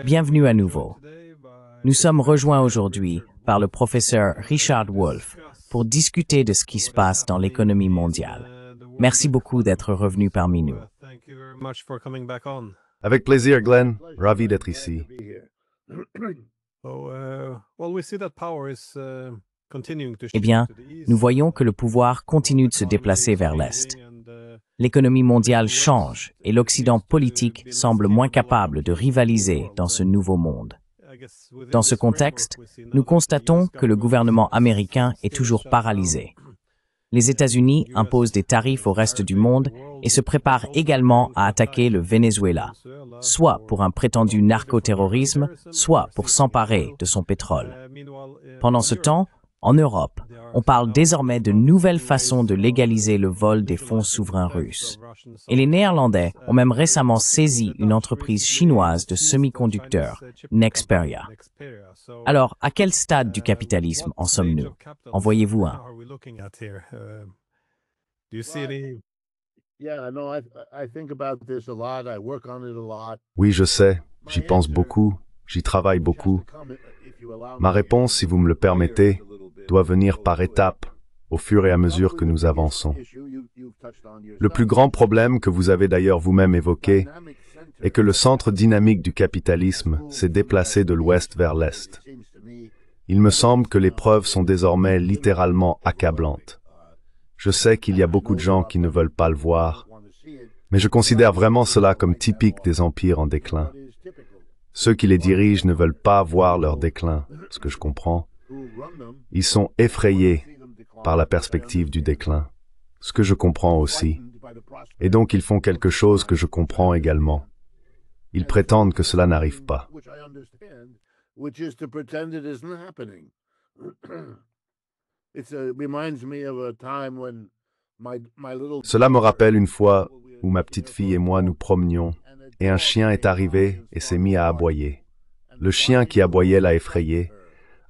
Bienvenue à nouveau. Nous sommes rejoints aujourd'hui par le professeur Richard Wolff pour discuter de ce qui se passe dans l'économie mondiale. Merci beaucoup d'être revenu parmi nous. Avec plaisir, Glenn. Ravi d'être ici. Eh bien, nous voyons que le pouvoir continue de se déplacer vers l'Est. L'économie mondiale change et l'Occident politique semble moins capable de rivaliser dans ce nouveau monde. Dans ce contexte, nous constatons que le gouvernement américain est toujours paralysé. Les États-Unis imposent des tarifs au reste du monde et se préparent également à attaquer le Venezuela, soit pour un prétendu narcoterrorisme, soit pour s'emparer de son pétrole. Pendant ce temps, en Europe, on parle désormais de nouvelles façons de légaliser le vol des fonds souverains russes. Et les Néerlandais ont même récemment saisi une entreprise chinoise de semi-conducteurs, Nexperia. Alors, à quel stade du capitalisme en sommes-nous? En voyez-vous un? Oui, je sais. J'y pense beaucoup. J'y travaille beaucoup. Ma réponse, si vous me le permettez, doit venir par étapes, au fur et à mesure que nous avançons. Le plus grand problème que vous avez d'ailleurs vous-même évoqué est que le centre dynamique du capitalisme s'est déplacé de l'ouest vers l'est. Il me semble que les preuves sont désormais littéralement accablantes. Je sais qu'il y a beaucoup de gens qui ne veulent pas le voir, mais je considère vraiment cela comme typique des empires en déclin. Ceux qui les dirigent ne veulent pas voir leur déclin, ce que je comprends. Ils sont effrayés par la perspective du déclin, ce que je comprends aussi. Et donc ils font quelque chose que je comprends également. Ils prétendent que cela n'arrive pas. Cela me rappelle une fois où ma petite fille et moi nous promenions, et un chien est arrivé et s'est mis à aboyer. Le chien qui aboyait l'a effrayée.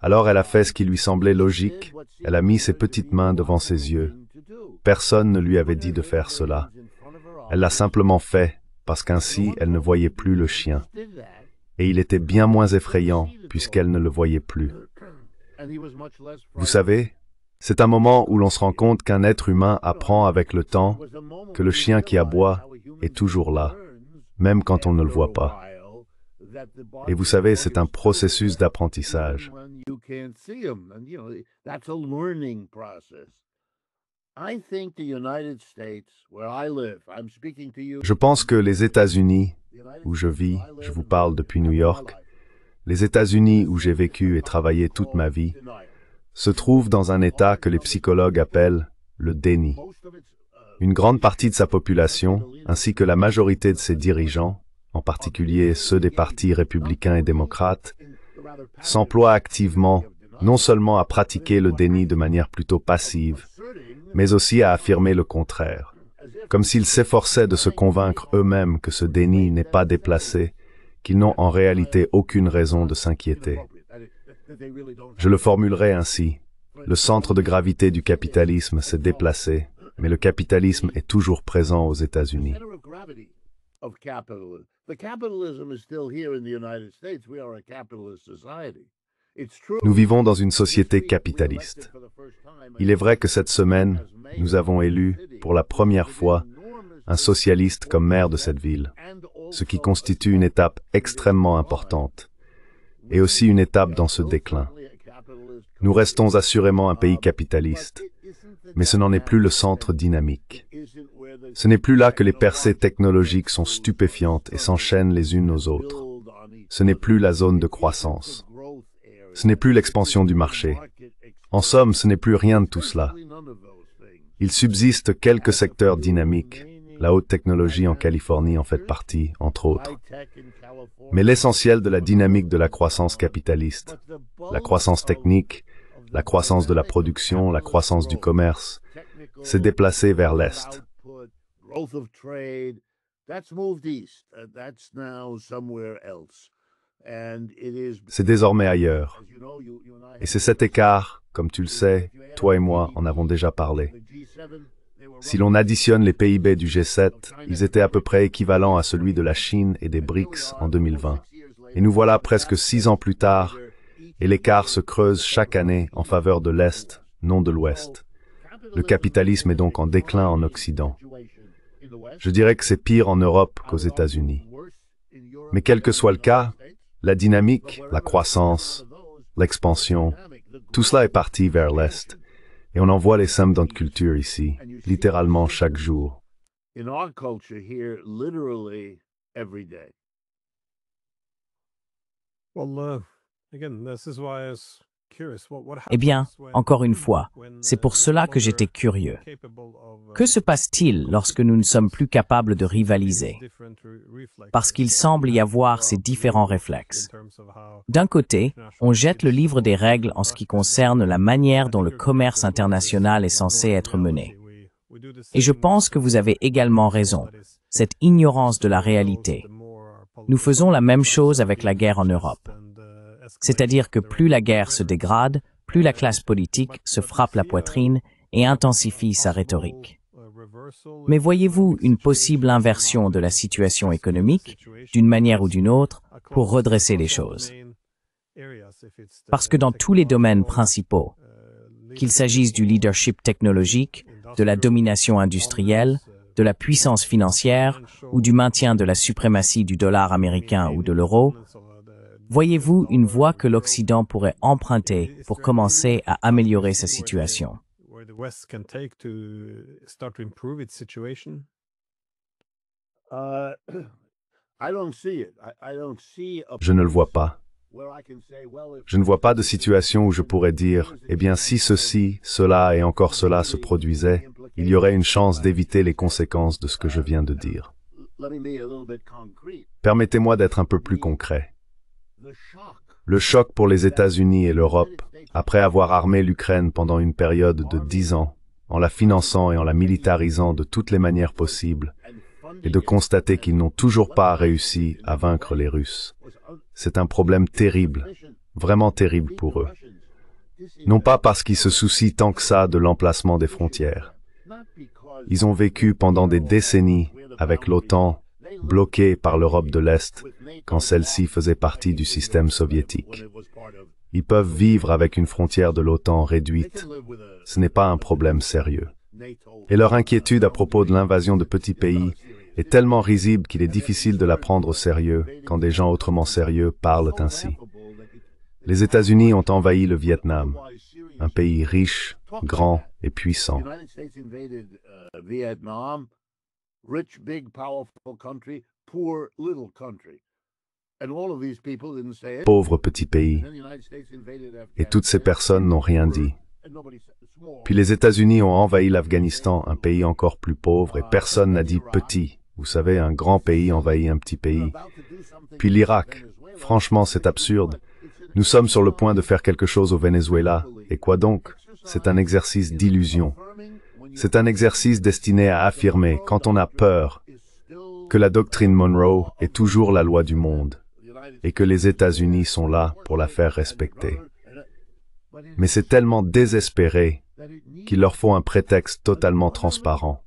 Alors elle a fait ce qui lui semblait logique, elle a mis ses petites mains devant ses yeux. Personne ne lui avait dit de faire cela. Elle l'a simplement fait, parce qu'ainsi elle ne voyait plus le chien. Et il était bien moins effrayant, puisqu'elle ne le voyait plus. Vous savez, c'est un moment où l'on se rend compte qu'un être humain apprend avec le temps que le chien qui aboie est toujours là, même quand on ne le voit pas. Et vous savez, c'est un processus d'apprentissage. Je pense que les États-Unis, où je vis, je vous parle depuis New York, les États-Unis où j'ai vécu et travaillé toute ma vie, se trouvent dans un état que les psychologues appellent le déni. Une grande partie de sa population, ainsi que la majorité de ses dirigeants, en particulier ceux des partis républicains et démocrates, s'emploient activement non seulement à pratiquer le déni de manière plutôt passive, mais aussi à affirmer le contraire, comme s'ils s'efforçaient de se convaincre eux-mêmes que ce déni n'est pas déplacé, qu'ils n'ont en réalité aucune raison de s'inquiéter. Je le formulerai ainsi. Le centre de gravité du capitalisme s'est déplacé, mais le capitalisme est toujours présent aux États-Unis. Nous vivons dans une société capitaliste. Il est vrai que cette semaine, nous avons élu, pour la première fois, un socialiste comme maire de cette ville, ce qui constitue une étape extrêmement importante, et aussi une étape dans ce déclin. Nous restons assurément un pays capitaliste, mais ce n'en est plus le centre dynamique. Ce n'est plus là que les percées technologiques sont stupéfiantes et s'enchaînent les unes aux autres. Ce n'est plus la zone de croissance. Ce n'est plus l'expansion du marché. En somme, ce n'est plus rien de tout cela. Il subsiste quelques secteurs dynamiques. La haute technologie en Californie en fait partie, entre autres. Mais l'essentiel de la dynamique de la croissance capitaliste, la croissance technique, la croissance de la production, la croissance du commerce, s'est déplacée vers l'Est. C'est désormais ailleurs. Et c'est cet écart, comme tu le sais, toi et moi en avons déjà parlé. Si l'on additionne les PIB du G7, ils étaient à peu près équivalents à celui de la Chine et des BRICS en 2020. Et nous voilà presque 6 ans plus tard, et l'écart se creuse chaque année en faveur de l'Est, non de l'Ouest. Le capitalisme est donc en déclin en Occident. Je dirais que c'est pire en Europe qu'aux États-Unis. Mais quel que soit le cas, la dynamique, la croissance, l'expansion, tout cela est parti vers l'Est. Et on en voit les symptômes dans notre culture ici, littéralement chaque jour. Eh bien, encore une fois, c'est pour cela que j'étais curieux. Que se passe-t-il lorsque nous ne sommes plus capables de rivaliser? Parce qu'il semble y avoir ces différents réflexes. D'un côté, on jette le livre des règles en ce qui concerne la manière dont le commerce international est censé être mené. Et je pense que vous avez également raison, cette ignorance de la réalité. Nous faisons la même chose avec la guerre en Europe. C'est-à-dire que plus la guerre se dégrade, plus la classe politique se frappe la poitrine et intensifie sa rhétorique. Mais voyez-vous une possible inversion de la situation économique, d'une manière ou d'une autre, pour redresser les choses? Parce que dans tous les domaines principaux, qu'il s'agisse du leadership technologique, de la domination industrielle, de la puissance financière ou du maintien de la suprématie du dollar américain ou de l'euro, voyez-vous une voie que l'Occident pourrait emprunter pour commencer à améliorer sa situation? Je ne le vois pas. Je ne vois pas de situation où je pourrais dire, eh bien si ceci, cela et encore cela se produisait, il y aurait une chance d'éviter les conséquences de ce que je viens de dire. Permettez-moi d'être un peu plus concret. Le choc pour les États-Unis et l'Europe, après avoir armé l'Ukraine pendant une période de 10 ans, en la finançant et en la militarisant de toutes les manières possibles, et de constater qu'ils n'ont toujours pas réussi à vaincre les Russes. C'est un problème terrible, vraiment terrible pour eux. Non pas parce qu'ils se soucient tant que ça de l'emplacement des frontières. Ils ont vécu pendant des décennies avec l'OTAN, bloquée par l'Europe de l'Est, quand celle-ci faisait partie du système soviétique. Ils peuvent vivre avec une frontière de l'OTAN réduite. Ce n'est pas un problème sérieux. Et leur inquiétude à propos de l'invasion de petits pays est tellement risible qu'il est difficile de la prendre au sérieux quand des gens autrement sérieux parlent ainsi. Les États-Unis ont envahi le Vietnam, un pays riche, grand et puissant. Pauvre petit pays. Et toutes ces personnes n'ont rien dit. Puis les États-Unis ont envahi l'Afghanistan, un pays encore plus pauvre, et personne n'a dit petit. Vous savez, un grand pays envahit un petit pays. Puis l'Irak. Franchement, c'est absurde. Nous sommes sur le point de faire quelque chose au Venezuela. Et quoi donc? C'est un exercice d'illusion. C'est un exercice destiné à affirmer, quand on a peur, que la doctrine Monroe est toujours la loi du monde, et que les États-Unis sont là pour la faire respecter. Mais c'est tellement désespéré qu'il leur faut un prétexte totalement transparent.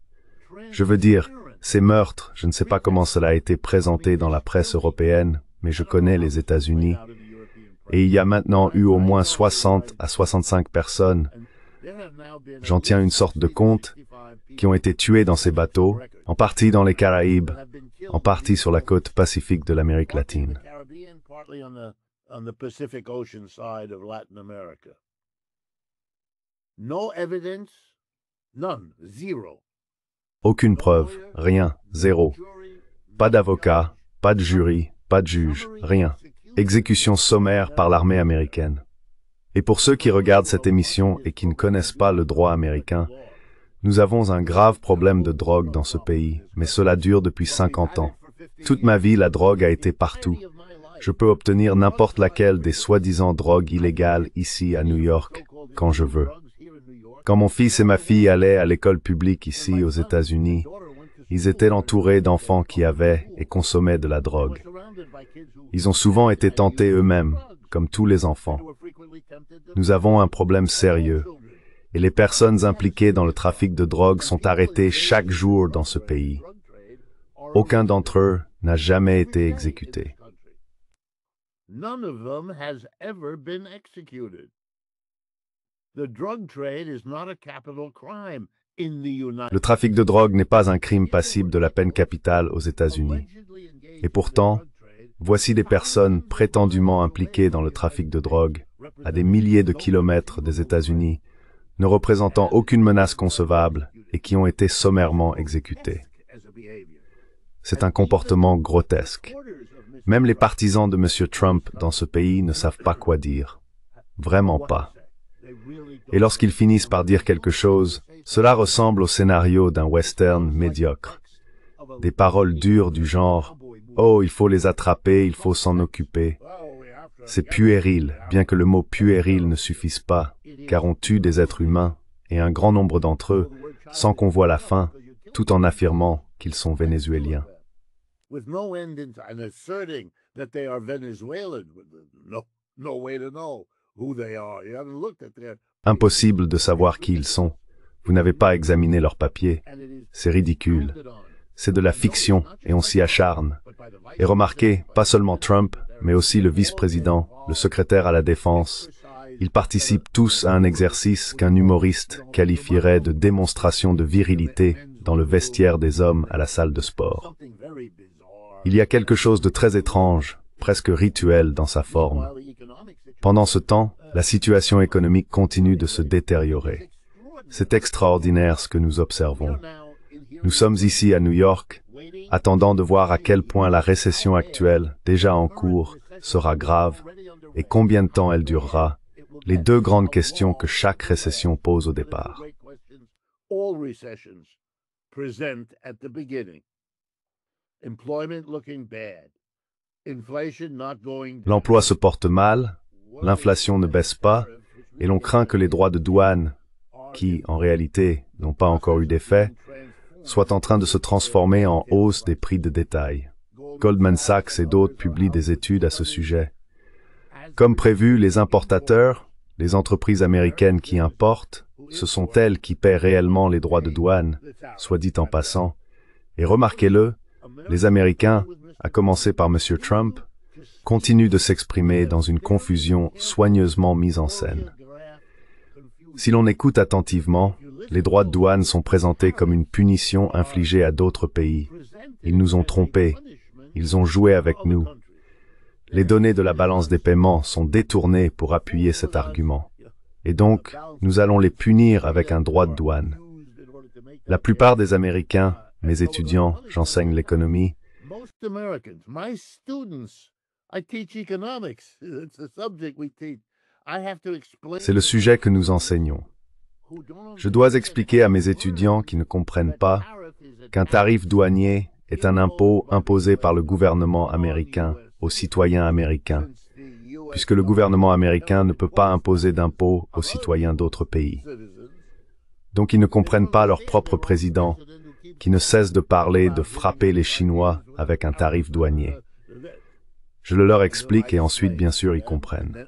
Je veux dire, ces meurtres, je ne sais pas comment cela a été présenté dans la presse européenne, mais je connais les États-Unis, et il y a maintenant eu au moins 60 à 65 personnes, j'en tiens une sorte de compte, qui ont été tuées dans ces bateaux, en partie dans les Caraïbes, en partie sur la côte pacifique de l'Amérique latine. Aucune preuve, rien, zéro. Pas d'avocat, pas de jury, pas de juge, rien. Exécution sommaire par l'armée américaine. Et pour ceux qui regardent cette émission et qui ne connaissent pas le droit américain, nous avons un grave problème de drogue dans ce pays, mais cela dure depuis 50 ans. Toute ma vie, la drogue a été partout. Je peux obtenir n'importe laquelle des soi-disant drogues illégales ici à New York, quand je veux. Quand mon fils et ma fille allaient à l'école publique ici aux États-Unis, ils étaient entourés d'enfants qui avaient et consommaient de la drogue. Ils ont souvent été tentés eux-mêmes, comme tous les enfants. Nous avons un problème sérieux. et les personnes impliquées dans le trafic de drogue sont arrêtées chaque jour dans ce pays. Aucun d'entre eux n'a jamais été exécuté. None of them has ever been executed. The drug trade is not a capital crime in the United Le trafic de drogue n'est pas un crime passible de la peine capitale aux États-Unis. Et pourtant, voici des personnes prétendument impliquées dans le trafic de drogue, à des milliers de kilomètres des États-Unis, ne représentant aucune menace concevable et qui ont été sommairement exécutées. C'est un comportement grotesque. Même les partisans de M. Trump dans ce pays ne savent pas quoi dire. Vraiment pas. Et lorsqu'ils finissent par dire quelque chose, cela ressemble au scénario d'un western médiocre. Des paroles dures du genre « Oh, il faut les attraper, il faut s'en occuper ». C'est puéril, bien que le mot puéril ne suffise pas, car on tue des êtres humains, et un grand nombre d'entre eux, sans qu'on voie la fin, tout en affirmant qu'ils sont vénézuéliens. with no end in and asserting that they are Venezuelan. No way to know who they are. You haven't looked at their... Impossible de savoir qui ils sont. Vous n'avez pas examiné leurs papiers. C'est ridicule. C'est de la fiction et on s'y acharne. Et remarquez, pas seulement Trump, mais aussi le vice-président, le secrétaire à la défense. Ils participent tous à un exercice qu'un humoriste qualifierait de démonstration de virilité dans le vestiaire des hommes à la salle de sport. Il y a quelque chose de très étrange, presque rituel dans sa forme. Pendant ce temps, la situation économique continue de se détériorer. C'est extraordinaire ce que nous observons. Nous sommes ici à New York, attendant de voir à quel point la récession actuelle, déjà en cours, sera grave et combien de temps elle durera, les deux grandes questions que chaque récession pose au départ. L'emploi se porte mal, l'inflation ne baisse pas, et l'on craint que les droits de douane, qui, en réalité, n'ont pas encore eu d'effet, soient en train de se transformer en hausse des prix de détail. Goldman Sachs et d'autres publient des études à ce sujet. Comme prévu, les importateurs, les entreprises américaines qui importent, ce sont elles qui paient réellement les droits de douane, soit dit en passant. Et remarquez-le, les Américains, à commencer par M. Trump, continuent de s'exprimer dans une confusion soigneusement mise en scène. Si l'on écoute attentivement, les droits de douane sont présentés comme une punition infligée à d'autres pays. Ils nous ont trompés. Ils ont joué avec nous. Les données de la balance des paiements sont détournées pour appuyer cet argument. Et donc, nous allons les punir avec un droit de douane. La plupart des Américains, mes étudiants, j'enseigne l'économie, c'est le sujet que nous enseignons. Je dois expliquer à mes étudiants qui ne comprennent pas qu'un tarif douanier est un impôt imposé par le gouvernement américain aux citoyens américains, puisque le gouvernement américain ne peut pas imposer d'impôts aux citoyens d'autres pays. Donc ils ne comprennent pas leur propre président, qui ne cesse de parler de frapper les Chinois avec un tarif douanier. Je le leur explique et ensuite, bien sûr, ils comprennent.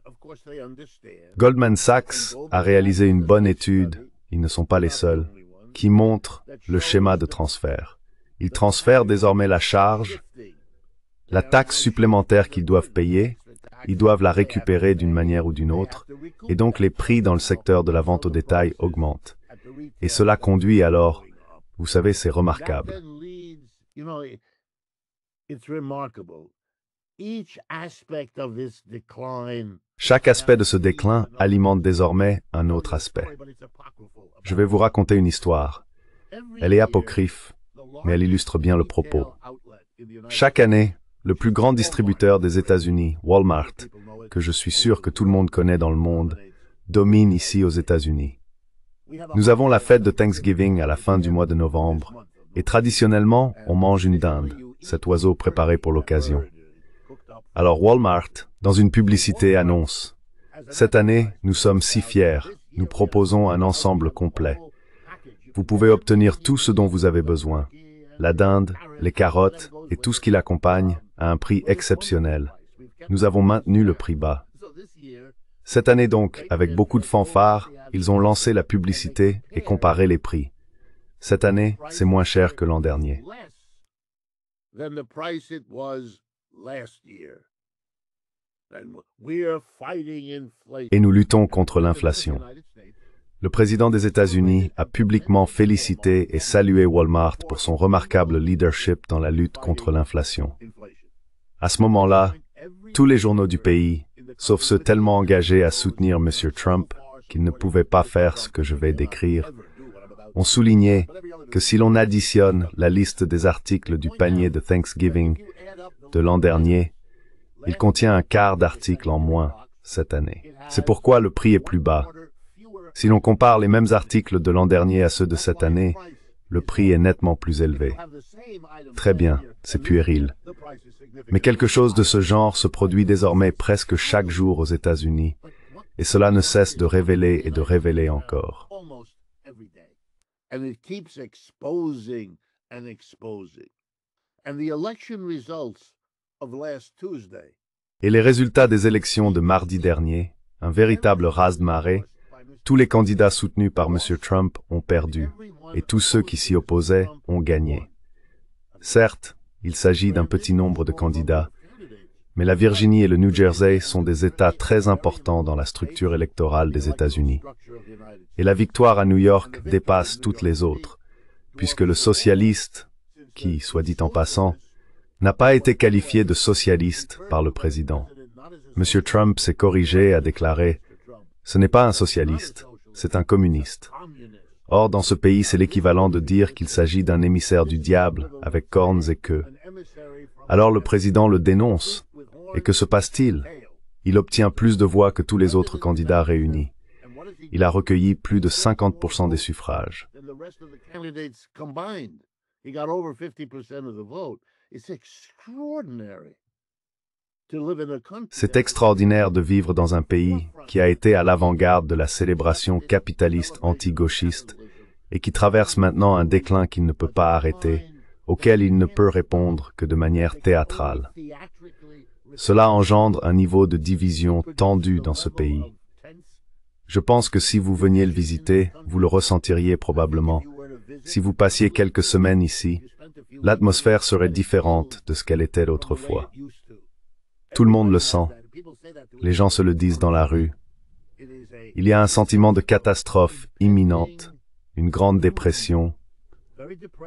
Goldman Sachs a réalisé une bonne étude, ils ne sont pas les seuls, qui montre le schéma de transfert. Ils transfèrent désormais la charge, la taxe supplémentaire qu'ils doivent payer, ils doivent la récupérer d'une manière ou d'une autre, et donc les prix dans le secteur de la vente au détail augmentent. Et cela conduit alors, vous savez, c'est remarquable. Chaque aspect de ce déclin alimente désormais un autre aspect. Je vais vous raconter une histoire. Elle est apocryphe, mais elle illustre bien le propos. Chaque année, le plus grand distributeur des États-Unis, Walmart, que je suis sûr que tout le monde connaît dans le monde, domine ici aux États-Unis. Nous avons la fête de Thanksgiving à la fin du mois de novembre, et traditionnellement, on mange une dinde, cet oiseau préparé pour l'occasion. Alors Walmart, dans une publicité, annonce « Cette année, nous sommes si fiers, nous proposons un ensemble complet. Vous pouvez obtenir tout ce dont vous avez besoin, la dinde, les carottes et tout ce qui l'accompagne à un prix exceptionnel. Nous avons maintenu le prix bas. » Cette année donc, avec beaucoup de fanfares, ils ont lancé la publicité et comparé les prix. Cette année, c'est moins cher que l'an dernier. Et nous luttons contre l'inflation. Le président des États-Unis a publiquement félicité et salué Walmart pour son remarquable leadership dans la lutte contre l'inflation. À ce moment-là, tous les journaux du pays, sauf ceux tellement engagés à soutenir M. Trump qu'ils ne pouvaient pas faire ce que je vais décrire, ont souligné que si l'on additionne la liste des articles du panier de Thanksgiving de l'an dernier, il contient un quart d'articles en moins cette année. C'est pourquoi le prix est plus bas. Si l'on compare les mêmes articles de l'an dernier à ceux de cette année, le prix est nettement plus élevé. Très bien, c'est puéril. Mais quelque chose de ce genre se produit désormais presque chaque jour aux États-Unis, et cela ne cesse de révéler et de révéler encore. Et les résultats des élections de mardi dernier, un véritable raz-de-marée, tous les candidats soutenus par M. Trump ont perdu, et tous ceux qui s'y opposaient ont gagné. Certes, il s'agit d'un petit nombre de candidats, mais la Virginie et le New Jersey sont des États très importants dans la structure électorale des États-Unis. Et la victoire à New York dépasse toutes les autres, puisque le socialiste, qui, soit dit en passant, n'a pas été qualifié de socialiste par le président. M. Trump s'est corrigé et a déclaré « Ce n'est pas un socialiste, c'est un communiste ». Or, dans ce pays, c'est l'équivalent de dire qu'il s'agit d'un émissaire du diable avec cornes et queues. Alors le président le dénonce. Et que se passe-t-il? Il obtient plus de voix que tous les autres candidats réunis. Il a recueilli plus de 50% des suffrages. C'est extraordinaire de vivre dans un pays qui a été à l'avant-garde de la célébration capitaliste anti-gauchiste et qui traverse maintenant un déclin qu'il ne peut pas arrêter, auquel il ne peut répondre que de manière théâtrale. Cela engendre un niveau de division tendu dans ce pays. Je pense que si vous veniez le visiter, vous le ressentiriez probablement. Si vous passiez quelques semaines ici, l'atmosphère serait différente de ce qu'elle était autrefois. Tout le monde le sent. Les gens se le disent dans la rue. Il y a un sentiment de catastrophe imminente, une grande dépression,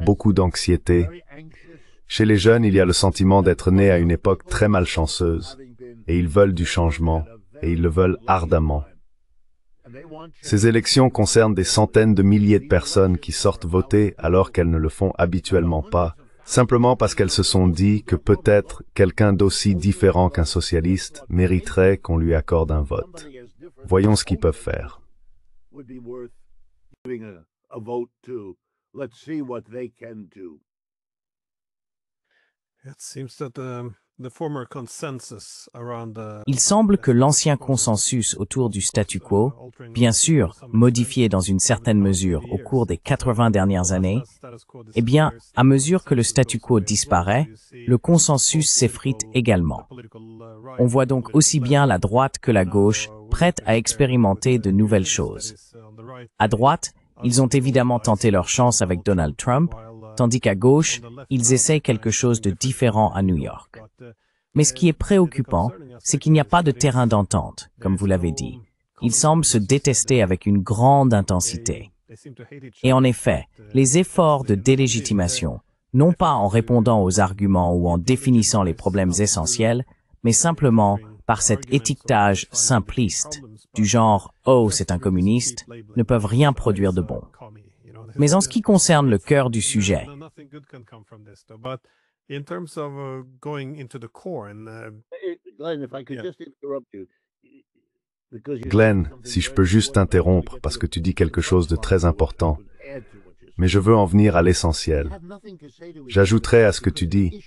beaucoup d'anxiété. Chez les jeunes, il y a le sentiment d'être né à une époque très malchanceuse, et ils veulent du changement, et ils le veulent ardemment. Ces élections concernent des centaines de milliers de personnes qui sortent voter alors qu'elles ne le font habituellement pas, simplement parce qu'elles se sont dit que peut-être quelqu'un d'aussi différent qu'un socialiste mériterait qu'on lui accorde un vote. Voyons ce qu'ils peuvent faire. Il semble que l'ancien consensus autour du statu quo, bien sûr modifié dans une certaine mesure au cours des 80 dernières années, eh bien, à mesure que le statu quo disparaît, le consensus s'effrite également. On voit donc aussi bien la droite que la gauche prêtes à expérimenter de nouvelles choses. À droite, ils ont évidemment tenté leur chance avec Donald Trump, tandis qu'à gauche, ils essayent quelque chose de différent à New York. Mais ce qui est préoccupant, c'est qu'il n'y a pas de terrain d'entente, comme vous l'avez dit. Ils semblent se détester avec une grande intensité. Et en effet, les efforts de délégitimation, non pas en répondant aux arguments ou en définissant les problèmes essentiels, mais simplement par cet étiquetage simpliste, du genre « Oh, c'est un communiste », ne peuvent rien produire de bon. Mais en ce qui concerne le cœur du sujet, Glenn, si je peux juste t'interrompre parce que tu dis quelque chose de très important, mais je veux en venir à l'essentiel. J'ajouterai à ce que tu dis,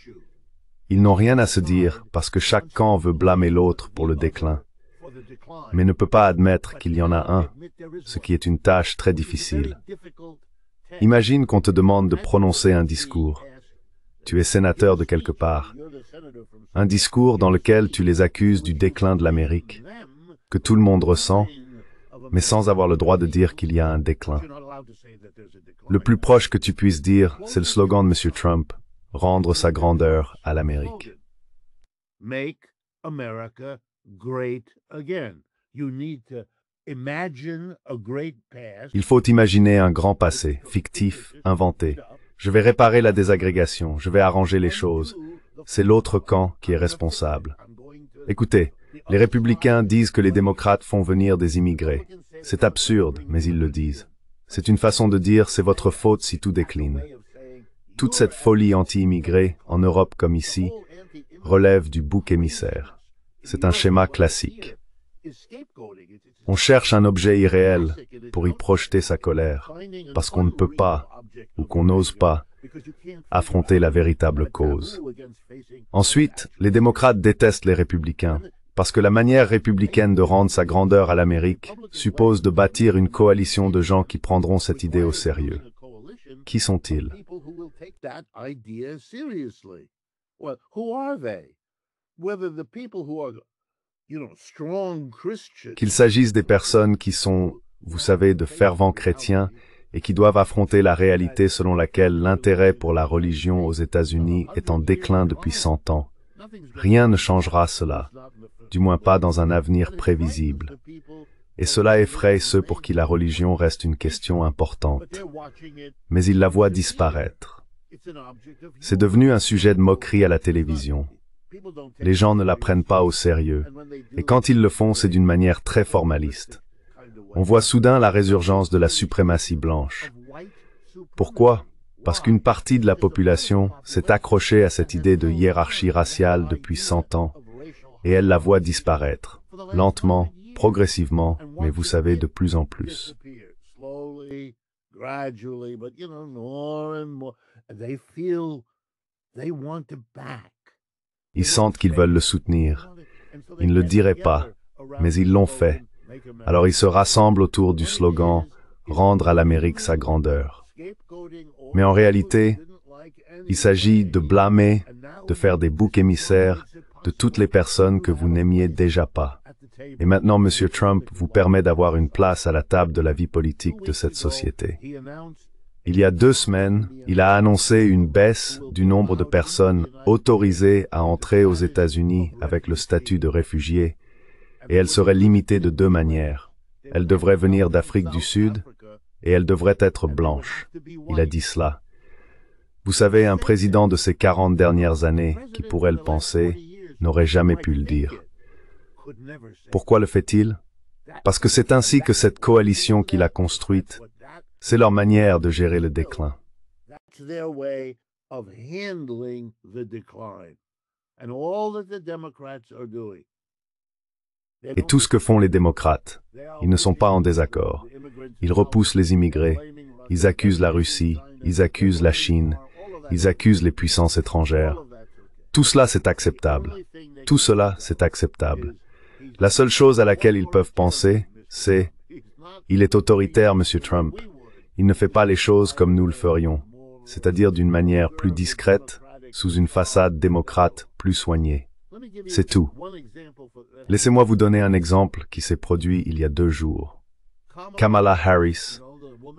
ils n'ont rien à se dire parce que chaque camp veut blâmer l'autre pour le déclin, mais ne peut pas admettre qu'il y en a un, ce qui est une tâche très difficile. Imagine qu'on te demande de prononcer un discours. Tu es sénateur de quelque part. Un discours dans lequel tu les accuses du déclin de l'Amérique. que tout le monde ressent, mais sans avoir le droit de dire qu'il y a un déclin. Le plus proche que tu puisses dire, c'est le slogan de M. Trump, « Rendre sa grandeur à l'Amérique ». Make America great again. You need to imagine a great past. Il faut imaginer un grand passé, fictif, inventé. Je vais réparer la désagrégation, je vais arranger les choses. C'est l'autre camp qui est responsable. Écoutez, les républicains disent que les démocrates font venir des immigrés. C'est absurde, mais ils le disent. C'est une façon de dire « c'est votre faute si tout décline ». Toute cette folie anti-immigrée, en Europe comme ici, relève du bouc émissaire. C'est un schéma classique. On cherche un objet irréel pour y projeter sa colère, parce qu'on ne peut pas, ou qu'on n'ose pas, affronter la véritable cause. Ensuite, les démocrates détestent les républicains, parce que la manière républicaine de rendre sa grandeur à l'Amérique suppose de bâtir une coalition de gens qui prendront cette idée au sérieux. Qui sont-ils? Qu'il s'agisse des personnes qui sont, vous savez, de fervents chrétiens et qui doivent affronter la réalité selon laquelle l'intérêt pour la religion aux États-Unis est en déclin depuis 100 ans. Rien ne changera cela, du moins pas dans un avenir prévisible. Et cela effraie ceux pour qui la religion reste une question importante. Mais ils la voient disparaître. C'est devenu un sujet de moquerie à la télévision. Les gens ne la prennent pas au sérieux, et quand ils le font, c'est d'une manière très formaliste. On voit soudain la résurgence de la suprématie blanche. Pourquoi? Parce qu'une partie de la population s'est accrochée à cette idée de hiérarchie raciale depuis 100 ans, et elle la voit disparaître, lentement, progressivement, mais vous savez, de plus en plus. Ils sentent qu'ils veulent le soutenir. Ils ne le diraient pas, mais ils l'ont fait. Alors ils se rassemblent autour du slogan « Rendre à l'Amérique sa grandeur ». Mais en réalité, il s'agit de blâmer, de faire des boucs émissaires de toutes les personnes que vous n'aimiez déjà pas. Et maintenant, M. Trump vous permet d'avoir une place à la table de la vie politique de cette société. Il y a 2 semaines, il a annoncé une baisse du nombre de personnes autorisées à entrer aux États-Unis avec le statut de réfugié, et elle serait limitée de 2 manières. Elle devrait venir d'Afrique du Sud, et elle devrait être blanche. Il a dit cela. Vous savez, un président de ces 40 dernières années, qui pourrait le penser, n'aurait jamais pu le dire. Pourquoi le fait-il? Parce que c'est ainsi que cette coalition qu'il a construite, c'est leur manière de gérer le déclin. Et tout ce que font les démocrates, ils ne sont pas en désaccord. Ils repoussent les immigrés, ils accusent la Russie, ils accusent la Chine, ils accusent les puissances étrangères. Tout cela, c'est acceptable. Tout cela, c'est acceptable. La seule chose à laquelle ils peuvent penser, c'est « Il est autoritaire, M. Trump. Il ne fait pas les choses comme nous le ferions, c'est-à-dire d'une manière plus discrète, sous une façade démocrate plus soignée. » C'est tout. Laissez-moi vous donner un exemple qui s'est produit il y a 2 jours. Kamala Harris,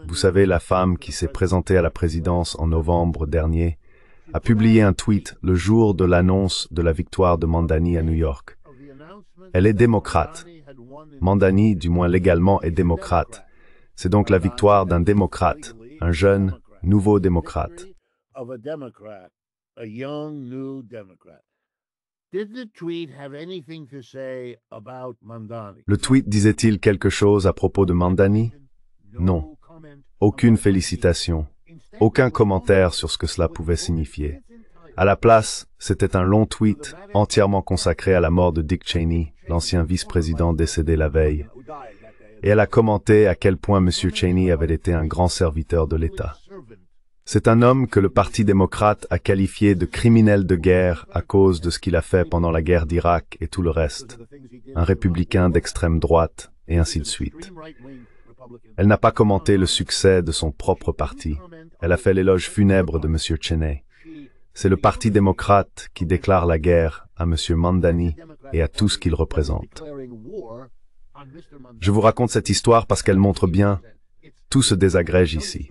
vous savez, la femme qui s'est présentée à la présidence en novembre dernier, a publié un tweet le jour de l'annonce de la victoire de Mamdani à New York. Elle est démocrate. Mamdani, du moins légalement, est démocrate. C'est donc la victoire d'un démocrate, un jeune, nouveau démocrate. Le tweet disait-il quelque chose à propos de Mamdani? Non. Aucune félicitation. Aucun commentaire sur ce que cela pouvait signifier. À la place, c'était un long tweet entièrement consacré à la mort de Dick Cheney, l'ancien vice-président décédé la veille. Et elle a commenté à quel point M. Cheney avait été un grand serviteur de l'État. C'est un homme que le Parti démocrate a qualifié de criminel de guerre à cause de ce qu'il a fait pendant la guerre d'Irak et tout le reste. Un républicain d'extrême droite, et ainsi de suite. Elle n'a pas commenté le succès de son propre parti. Elle a fait l'éloge funèbre de M. Cheney. C'est le Parti démocrate qui déclare la guerre à M. Mamdani et à tout ce qu'il représente. Je vous raconte cette histoire parce qu'elle montre bien tout se désagrège ici.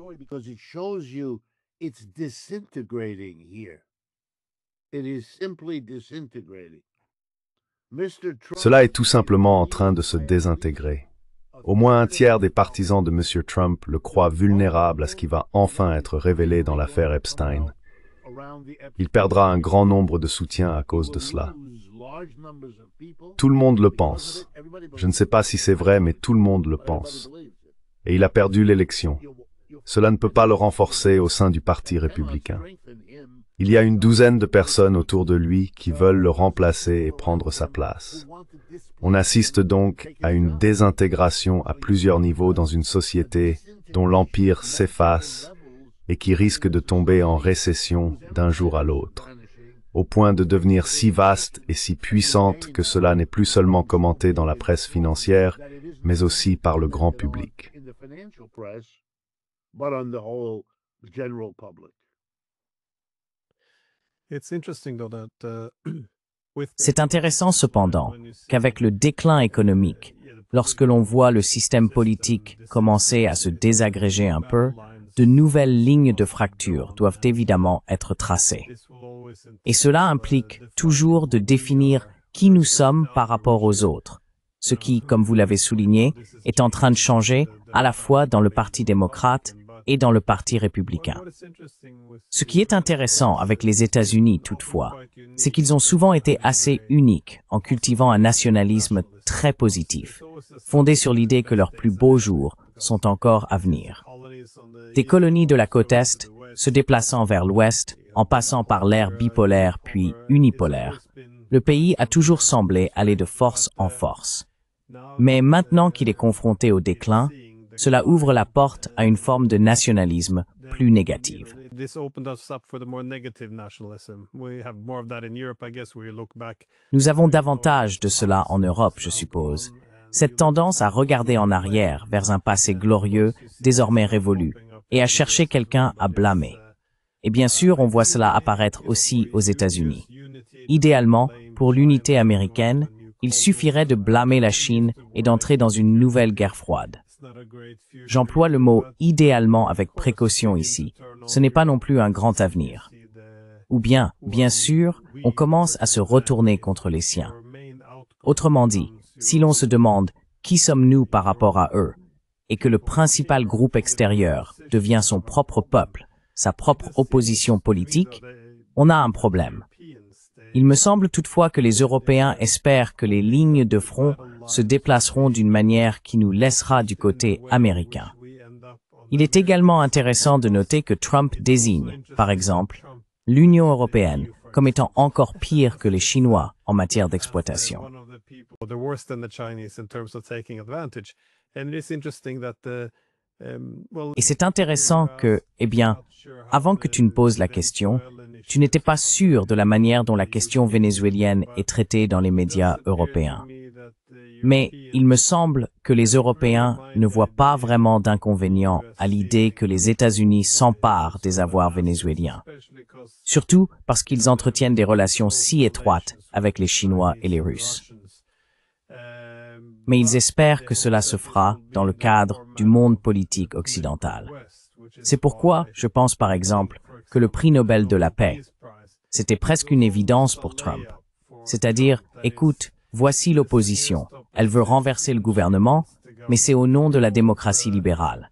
Cela est tout simplement en train de se désintégrer. Au moins un tiers des partisans de M. Trump le croient vulnérable à ce qui va enfin être révélé dans l'affaire Epstein. Il perdra un grand nombre de soutiens à cause de cela. Tout le monde le pense. Je ne sais pas si c'est vrai, mais tout le monde le pense. Et il a perdu l'élection. Cela ne peut pas le renforcer au sein du Parti républicain. Il y a une douzaine de personnes autour de lui qui veulent le remplacer et prendre sa place. On assiste donc à une désintégration à plusieurs niveaux dans une société dont l'empire s'efface et qui risque de tomber en récession d'un jour à l'autre, au point de devenir si vaste et si puissante que cela n'est plus seulement commenté dans la presse financière, mais aussi par le grand public. C'est intéressant cependant qu'avec le déclin économique, lorsque l'on voit le système politique commencer à se désagréger un peu, de nouvelles lignes de fracture doivent évidemment être tracées. Et cela implique toujours de définir qui nous sommes par rapport aux autres, ce qui, comme vous l'avez souligné, est en train de changer à la fois dans le Parti démocrate et dans le Parti républicain. Ce qui est intéressant avec les États-Unis, toutefois, c'est qu'ils ont souvent été assez uniques en cultivant un nationalisme très positif, fondé sur l'idée que leurs plus beaux jours sont encore à venir. Des colonies de la côte Est se déplaçant vers l'Ouest, en passant par l'ère bipolaire puis unipolaire, le pays a toujours semblé aller de force en force. Mais maintenant qu'il est confronté au déclin, cela ouvre la porte à une forme de nationalisme plus négative. Nous avons davantage de cela en Europe, je suppose. Cette tendance à regarder en arrière vers un passé glorieux, désormais révolu, et à chercher quelqu'un à blâmer. Et bien sûr, on voit cela apparaître aussi aux États-Unis. Idéalement, pour l'unité américaine, il suffirait de blâmer la Chine et d'entrer dans une nouvelle guerre froide. J'emploie le mot « idéalement » avec précaution ici. Ce n'est pas non plus un grand avenir. Ou bien sûr, on commence à se retourner contre les siens. Autrement dit, si l'on se demande « qui sommes-nous par rapport à eux ?» et que le principal groupe extérieur devient son propre peuple, sa propre opposition politique, on a un problème. Il me semble toutefois que les Européens espèrent que les lignes de front se déplaceront d'une manière qui nous laissera du côté américain. Il est également intéressant de noter que Trump désigne, par exemple, l'Union européenne comme étant encore pire que les Chinois en matière d'exploitation. Et c'est intéressant que, avant que tu ne poses la question, tu n'étais pas sûr de la manière dont la question vénézuélienne est traitée dans les médias européens. Mais il me semble que les Européens ne voient pas vraiment d'inconvénient à l'idée que les États-Unis s'emparent des avoirs vénézuéliens. Surtout parce qu'ils entretiennent des relations si étroites avec les Chinois et les Russes. Mais ils espèrent que cela se fera dans le cadre du monde politique occidental. C'est pourquoi je pense par exemple que le prix Nobel de la paix, c'était presque une évidence pour Trump. C'est-à-dire, écoute, voici l'opposition. Elle veut renverser le gouvernement, mais c'est au nom de la démocratie libérale.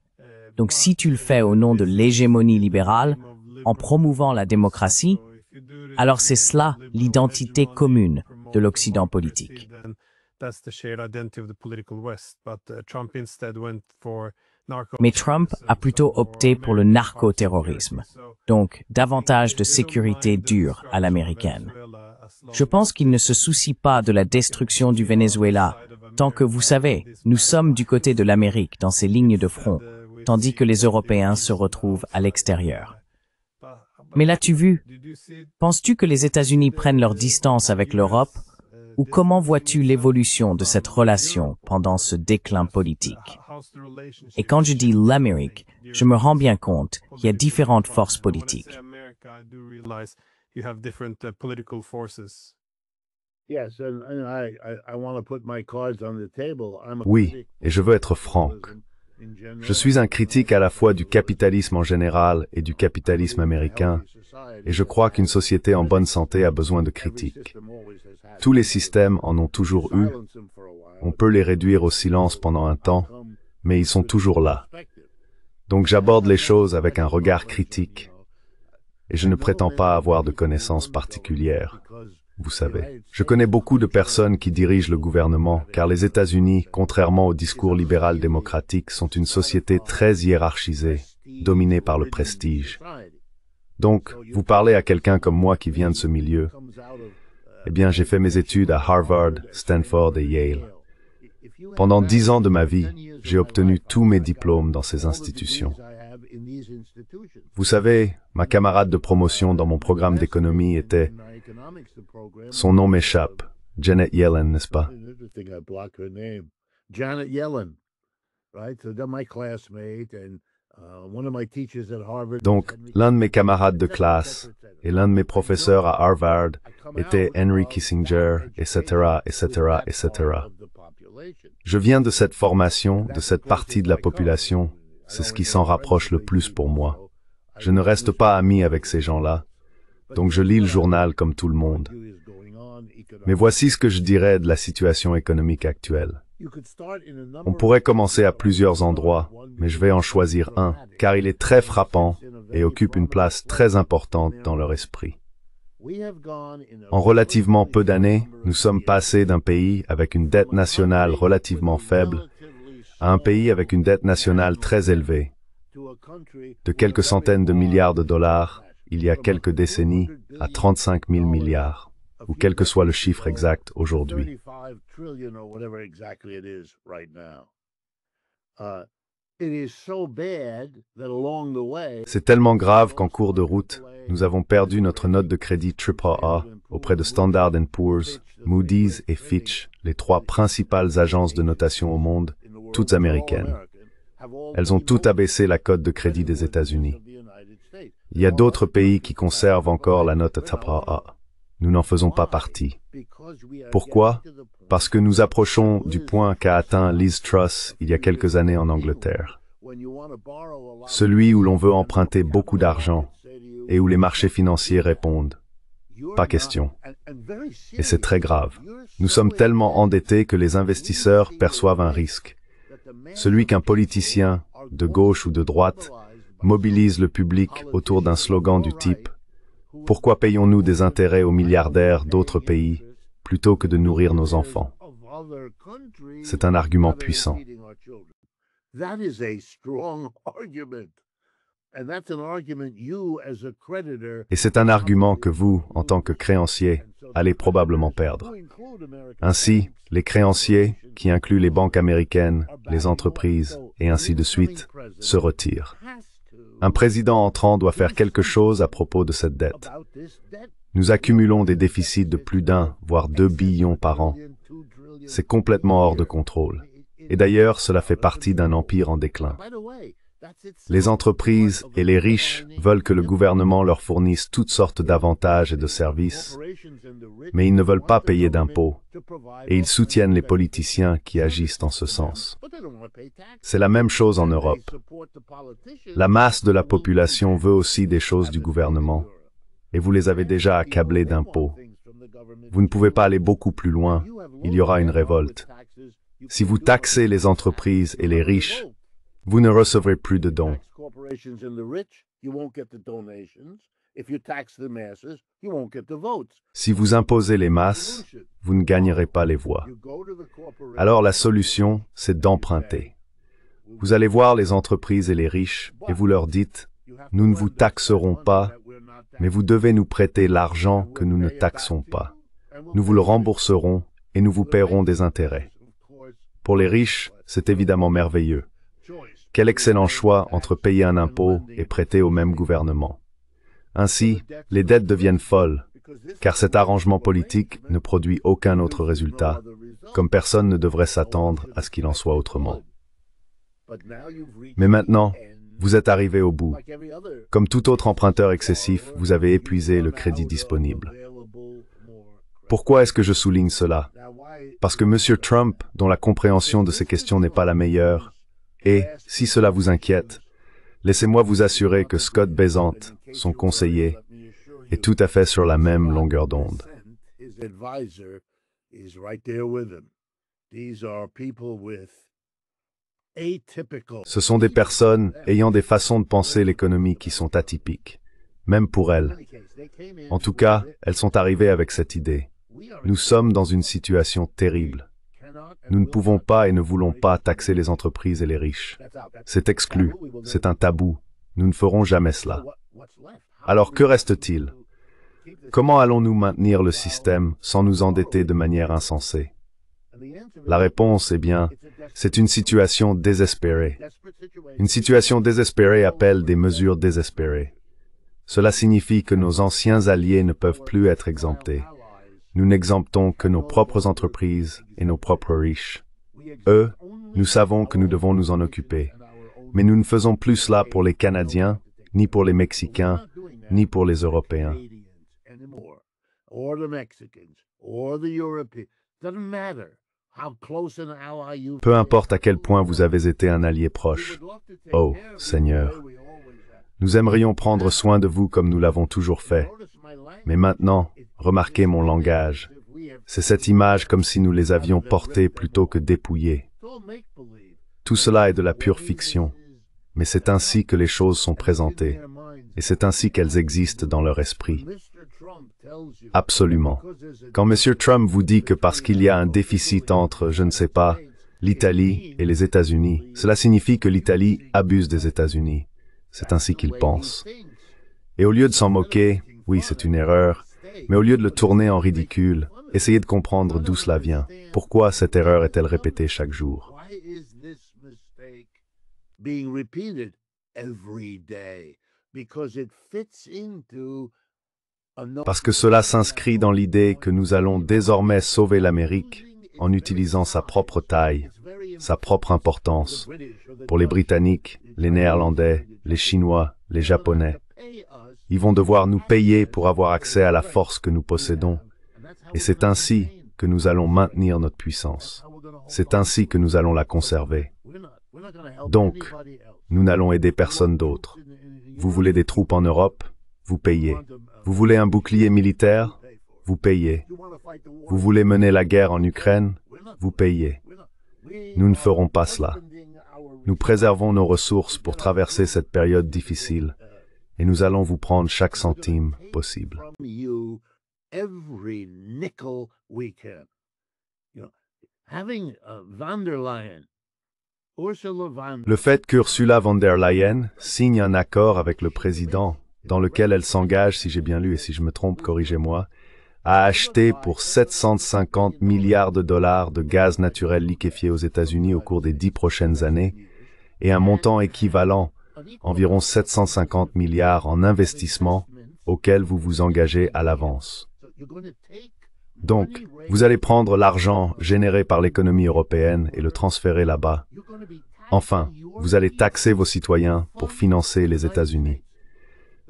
Donc si tu le fais au nom de l'hégémonie libérale, en promouvant la démocratie, alors c'est cela l'identité commune de l'Occident politique. Mais Trump a plutôt opté pour le narcoterrorisme, donc davantage de sécurité dure à l'américaine. Je pense qu'il ne se soucie pas de la destruction du Venezuela, tant que, vous savez, nous sommes du côté de l'Amérique dans ces lignes de front, tandis que les Européens se retrouvent à l'extérieur. Mais l'as-tu vu? Penses-tu que les États-Unis prennent leur distance avec l'Europe? Ou comment vois-tu l'évolution de cette relation pendant ce déclin politique? Et quand je dis l'Amérique, je me rends bien compte qu'il y a différentes forces politiques. Oui, et je veux être franc. Je suis un critique à la fois du capitalisme en général et du capitalisme américain, et je crois qu'une société en bonne santé a besoin de critiques. Tous les systèmes en ont toujours eu. On peut les réduire au silence pendant un temps, mais ils sont toujours là. Donc j'aborde les choses avec un regard critique, et je ne prétends pas avoir de connaissances particulières. Vous savez, je connais beaucoup de personnes qui dirigent le gouvernement, car les États-Unis, contrairement au discours libéral-démocratique, sont une société très hiérarchisée, dominée par le prestige. Donc, vous parlez à quelqu'un comme moi qui vient de ce milieu. Eh bien, j'ai fait mes études à Harvard, Stanford et Yale. Pendant 10 ans de ma vie, j'ai obtenu tous mes diplômes dans ces institutions. Vous savez, ma camarade de promotion dans mon programme d'économie était... Son nom m'échappe. Janet Yellen, n'est-ce pas? Janet Yellen. Donc, l'un de mes camarades de classe et l'un de mes professeurs à Harvard était Henry Kissinger, etc., etc., etc. Je viens de cette formation, de cette partie de la population. C'est ce qui s'en rapproche le plus pour moi. Je ne reste pas ami avec ces gens-là, donc je lis le journal comme tout le monde. Mais voici ce que je dirais de la situation économique actuelle. On pourrait commencer à plusieurs endroits, mais je vais en choisir un, car il est très frappant et occupe une place très importante dans leur esprit. En relativement peu d'années, nous sommes passés d'un pays avec une dette nationale relativement faible à un pays avec une dette nationale très élevée, de quelques centaines de milliards de dollars, il y a quelques décennies, à 35 000 milliards, ou quel que soit le chiffre exact aujourd'hui. C'est tellement grave qu'en cours de route, nous avons perdu notre note de crédit AAA auprès de Standard & Poor's, Moody's et Fitch, les 3 principales agences de notation au monde, toutes américaines. Elles ont toutes abaissé la cote de crédit des États-Unis. Il y a d'autres pays qui conservent encore la note AAA. Nous n'en faisons pas partie. Pourquoi? Parce que nous approchons du point qu'a atteint Liz Truss il y a quelques années en Angleterre. Celui où l'on veut emprunter beaucoup d'argent et où les marchés financiers répondent. Pas question. Et c'est très grave. Nous sommes tellement endettés que les investisseurs perçoivent un risque. Celui qu'un politicien, de gauche ou de droite, mobilise le public autour d'un slogan du type « Pourquoi payons-nous des intérêts aux milliardaires d'autres pays plutôt que de nourrir nos enfants ?» C'est un argument puissant. Et c'est un argument que vous, en tant que créancier, allez probablement perdre. Ainsi, les créanciers, qui incluent les banques américaines, les entreprises, et ainsi de suite, se retirent. Un président entrant doit faire quelque chose à propos de cette dette. Nous accumulons des déficits de plus d'1, voire 2 billions par an. C'est complètement hors de contrôle. Et d'ailleurs, cela fait partie d'un empire en déclin. Les entreprises et les riches veulent que le gouvernement leur fournisse toutes sortes d'avantages et de services, mais ils ne veulent pas payer d'impôts, et ils soutiennent les politiciens qui agissent en ce sens. C'est la même chose en Europe. La masse de la population veut aussi des choses du gouvernement, et vous les avez déjà accablés d'impôts. Vous ne pouvez pas aller beaucoup plus loin, il y aura une révolte. Si vous taxez les entreprises et les riches, vous ne recevrez plus de dons. Si vous imposez les masses, vous ne gagnerez pas les voix. Alors la solution, c'est d'emprunter. Vous allez voir les entreprises et les riches et vous leur dites « Nous ne vous taxerons pas, mais vous devez nous prêter l'argent que nous ne taxons pas. Nous vous le rembourserons et nous vous paierons des intérêts. » Pour les riches, c'est évidemment merveilleux. Quel excellent choix entre payer un impôt et prêter au même gouvernement. Ainsi, les dettes deviennent folles, car cet arrangement politique ne produit aucun autre résultat, comme personne ne devrait s'attendre à ce qu'il en soit autrement. Mais maintenant, vous êtes arrivé au bout. Comme tout autre emprunteur excessif, vous avez épuisé le crédit disponible. Pourquoi est-ce que je souligne cela? Parce que M. Trump, dont la compréhension de ces questions n'est pas la meilleure, et, si cela vous inquiète, laissez-moi vous assurer que Scott Bessent, son conseiller, est tout à fait sur la même longueur d'onde. Ce sont des personnes ayant des façons de penser l'économie qui sont atypiques, même pour elles. En tout cas, elles sont arrivées avec cette idée. Nous sommes dans une situation terrible. Nous ne pouvons pas et ne voulons pas taxer les entreprises et les riches. C'est exclu, c'est un tabou. Nous ne ferons jamais cela. Alors que reste-t-il? Comment allons-nous maintenir le système sans nous endetter de manière insensée? La réponse est bien, c'est une situation désespérée. Une situation désespérée appelle des mesures désespérées. Cela signifie que nos anciens alliés ne peuvent plus être exemptés. Nous n'exemptons que nos propres entreprises et nos propres riches. Eux, nous savons que nous devons nous en occuper. Mais nous ne faisons plus cela pour les Canadiens, ni pour les Mexicains, ni pour les Européens. Peu importe à quel point vous avez été un allié proche. Oh, Seigneur, nous aimerions prendre soin de vous comme nous l'avons toujours fait. Mais maintenant, remarquez mon langage. C'est cette image comme si nous les avions portés plutôt que dépouillés. Tout cela est de la pure fiction, mais c'est ainsi que les choses sont présentées, et c'est ainsi qu'elles existent dans leur esprit. Absolument. Quand M. Trump vous dit que parce qu'il y a un déficit entre, je ne sais pas, l'Italie et les États-Unis, cela signifie que l'Italie abuse des États-Unis. C'est ainsi qu'il pense. Et au lieu de s'en moquer, oui, c'est une erreur, mais au lieu de le tourner en ridicule, essayez de comprendre d'où cela vient. Pourquoi cette erreur est-elle répétée chaque jour? Parce que cela s'inscrit dans l'idée que nous allons désormais sauver l'Amérique en utilisant sa propre taille, sa propre importance. Pour les Britanniques, les Néerlandais, les Chinois, les Japonais, ils vont devoir nous payer pour avoir accès à la force que nous possédons. Et c'est ainsi que nous allons maintenir notre puissance. C'est ainsi que nous allons la conserver. Donc, nous n'allons aider personne d'autre. Vous voulez des troupes en Europe? Vous payez. Vous voulez un bouclier militaire? Vous payez. Vous voulez mener la guerre en Ukraine? Vous payez. Nous ne ferons pas cela. Nous préservons nos ressources pour traverser cette période difficile. Et nous allons vous prendre chaque centime possible. Le fait qu'Ursula von der Leyen signe un accord avec le président, dans lequel elle s'engage, si j'ai bien lu et si je me trompe, corrigez-moi, à acheter pour 750 milliards de dollars de gaz naturel liquéfié aux États-Unis au cours des 10 prochaines années, et un montant équivalent, environ 750 milliards en investissement, auquel vous vous engagez à l'avance. Donc, vous allez prendre l'argent généré par l'économie européenne et le transférer là-bas. Enfin, vous allez taxer vos citoyens pour financer les États-Unis.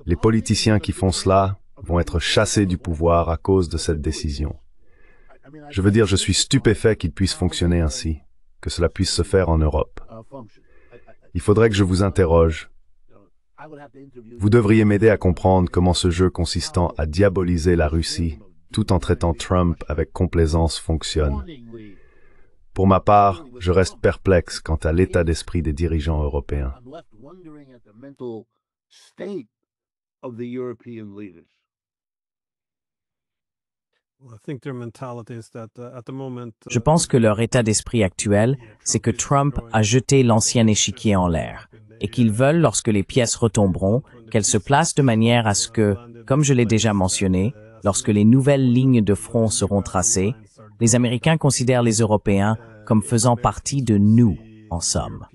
Les politiciens qui font cela vont être chassés du pouvoir à cause de cette décision. Je veux dire, je suis stupéfait qu'il puisse fonctionner ainsi, que cela puisse se faire en Europe. Il faudrait que je vous interroge. Vous devriez m'aider à comprendre comment ce jeu consistant à diaboliser la Russie, tout en traitant Trump avec complaisance, fonctionne. Pour ma part, je reste perplexe quant à l'état d'esprit des dirigeants européens. Je pense que leur état d'esprit actuel, c'est que Trump a jeté l'ancien échiquier en l'air et qu'ils veulent, lorsque les pièces retomberont, qu'elles se placent de manière à ce que, comme je l'ai déjà mentionné, lorsque les nouvelles lignes de front seront tracées, les Américains considèrent les Européens comme faisant partie de nous, en somme.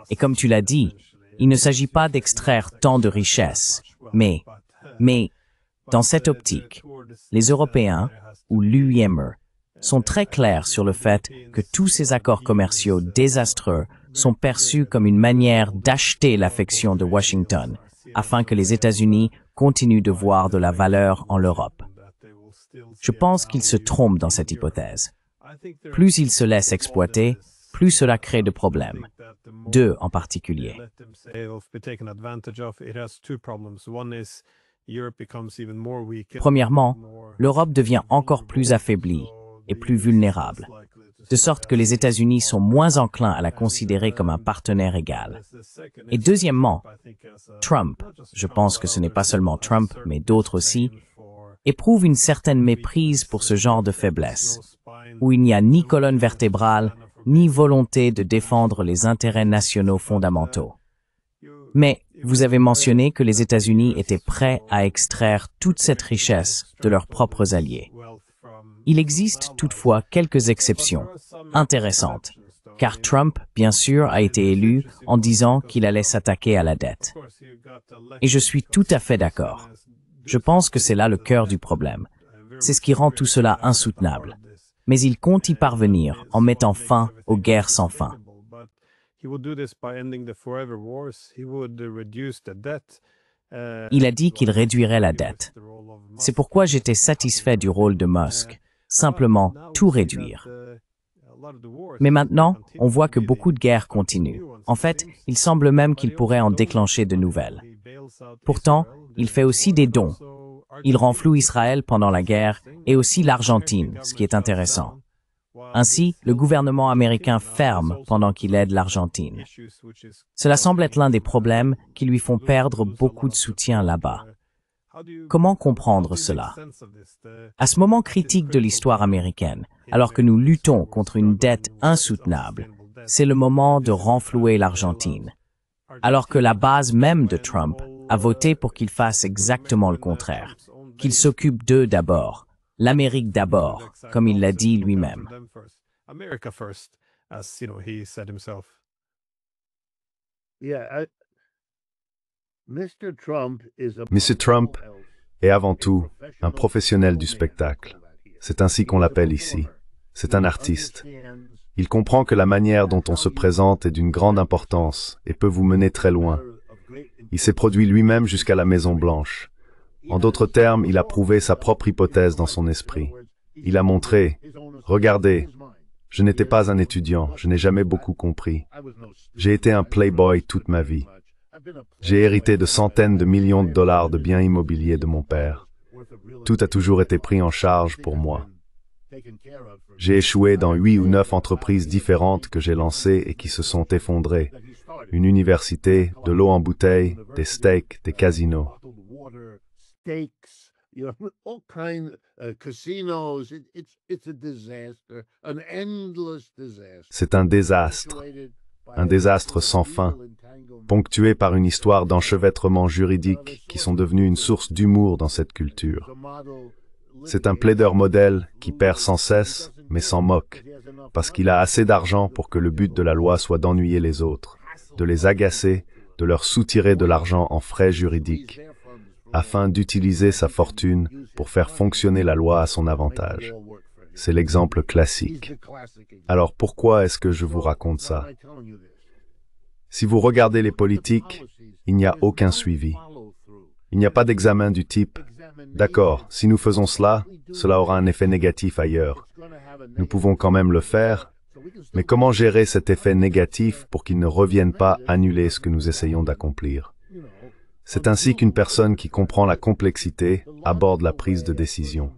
Et comme tu l'as dit, il ne s'agit pas d'extraire tant de richesses, mais, dans cette optique, les Européens, ou l'UIME, sont très clairs sur le fait que tous ces accords commerciaux désastreux sont perçus comme une manière d'acheter l'affection de Washington, afin que les États-Unis continuent de voir de la valeur en l'Europe. Je pense qu'il se trompe dans cette hypothèse. Plus il se laisse exploiter, plus cela crée de problèmes. Deux en particulier. Premièrement, l'Europe devient encore plus affaiblie et plus vulnérable, de sorte que les États-Unis sont moins enclins à la considérer comme un partenaire égal. Et deuxièmement, Trump, je pense que ce n'est pas seulement Trump, mais d'autres aussi, éprouve une certaine méprise pour ce genre de faiblesse, où il n'y a ni colonne vertébrale, ni volonté de défendre les intérêts nationaux fondamentaux. Mais vous avez mentionné que les États-Unis étaient prêts à extraire toute cette richesse de leurs propres alliés. Il existe toutefois quelques exceptions, intéressantes, car Trump, bien sûr, a été élu en disant qu'il allait s'attaquer à la dette. Et je suis tout à fait d'accord. Je pense que c'est là le cœur du problème. C'est ce qui rend tout cela insoutenable. Mais il compte y parvenir en mettant fin aux guerres sans fin. Il a dit qu'il réduirait la dette. C'est pourquoi j'étais satisfait du rôle de Musk. Simplement tout réduire. Mais maintenant, on voit que beaucoup de guerres continuent. En fait, il semble même qu'il pourrait en déclencher de nouvelles. Pourtant, il fait aussi des dons. Il renfloue Israël pendant la guerre et aussi l'Argentine, ce qui est intéressant. Ainsi, le gouvernement américain ferme pendant qu'il aide l'Argentine. Cela semble être l'un des problèmes qui lui font perdre beaucoup de soutien là-bas. Comment comprendre cela? À ce moment critique de l'histoire américaine, alors que nous luttons contre une dette insoutenable, c'est le moment de renflouer l'Argentine. Alors que la base même de Trump a voté pour qu'il fasse exactement le contraire, qu'il s'occupe d'eux d'abord, l'Amérique d'abord, comme il l'a dit lui-même. M. Trump est avant tout un professionnel du spectacle. C'est ainsi qu'on l'appelle ici. C'est un artiste. Il comprend que la manière dont on se présente est d'une grande importance et peut vous mener très loin. Il s'est produit lui-même jusqu'à la Maison-Blanche. En d'autres termes, il a prouvé sa propre hypothèse dans son esprit. Il a montré, regardez, je n'étais pas un étudiant, je n'ai jamais beaucoup compris. J'ai été un playboy toute ma vie. J'ai hérité de centaines de millions de dollars de biens immobiliers de mon père. Tout a toujours été pris en charge pour moi. J'ai échoué dans 8 ou 9 entreprises différentes que j'ai lancées et qui se sont effondrées. Une université, de l'eau en bouteille, des steaks, des casinos. C'est un désastre sans fin, ponctué par une histoire d'enchevêtrements juridiques qui sont devenus une source d'humour dans cette culture. C'est un plaideur modèle qui perd sans cesse, mais s'en moque, parce qu'il a assez d'argent pour que le but de la loi soit d'ennuyer les autres, de les agacer, de leur soutirer de l'argent en frais juridiques, afin d'utiliser sa fortune pour faire fonctionner la loi à son avantage. C'est l'exemple classique. Alors pourquoi est-ce que je vous raconte ça? Si vous regardez les politiques, il n'y a aucun suivi. Il n'y a pas d'examen du type « D'accord, si nous faisons cela, cela aura un effet négatif ailleurs. Nous pouvons quand même le faire, mais comment gérer cet effet négatif pour qu'il ne revienne pas annuler ce que nous essayons d'accomplir ?» C'est ainsi qu'une personne qui comprend la complexité aborde la prise de décision.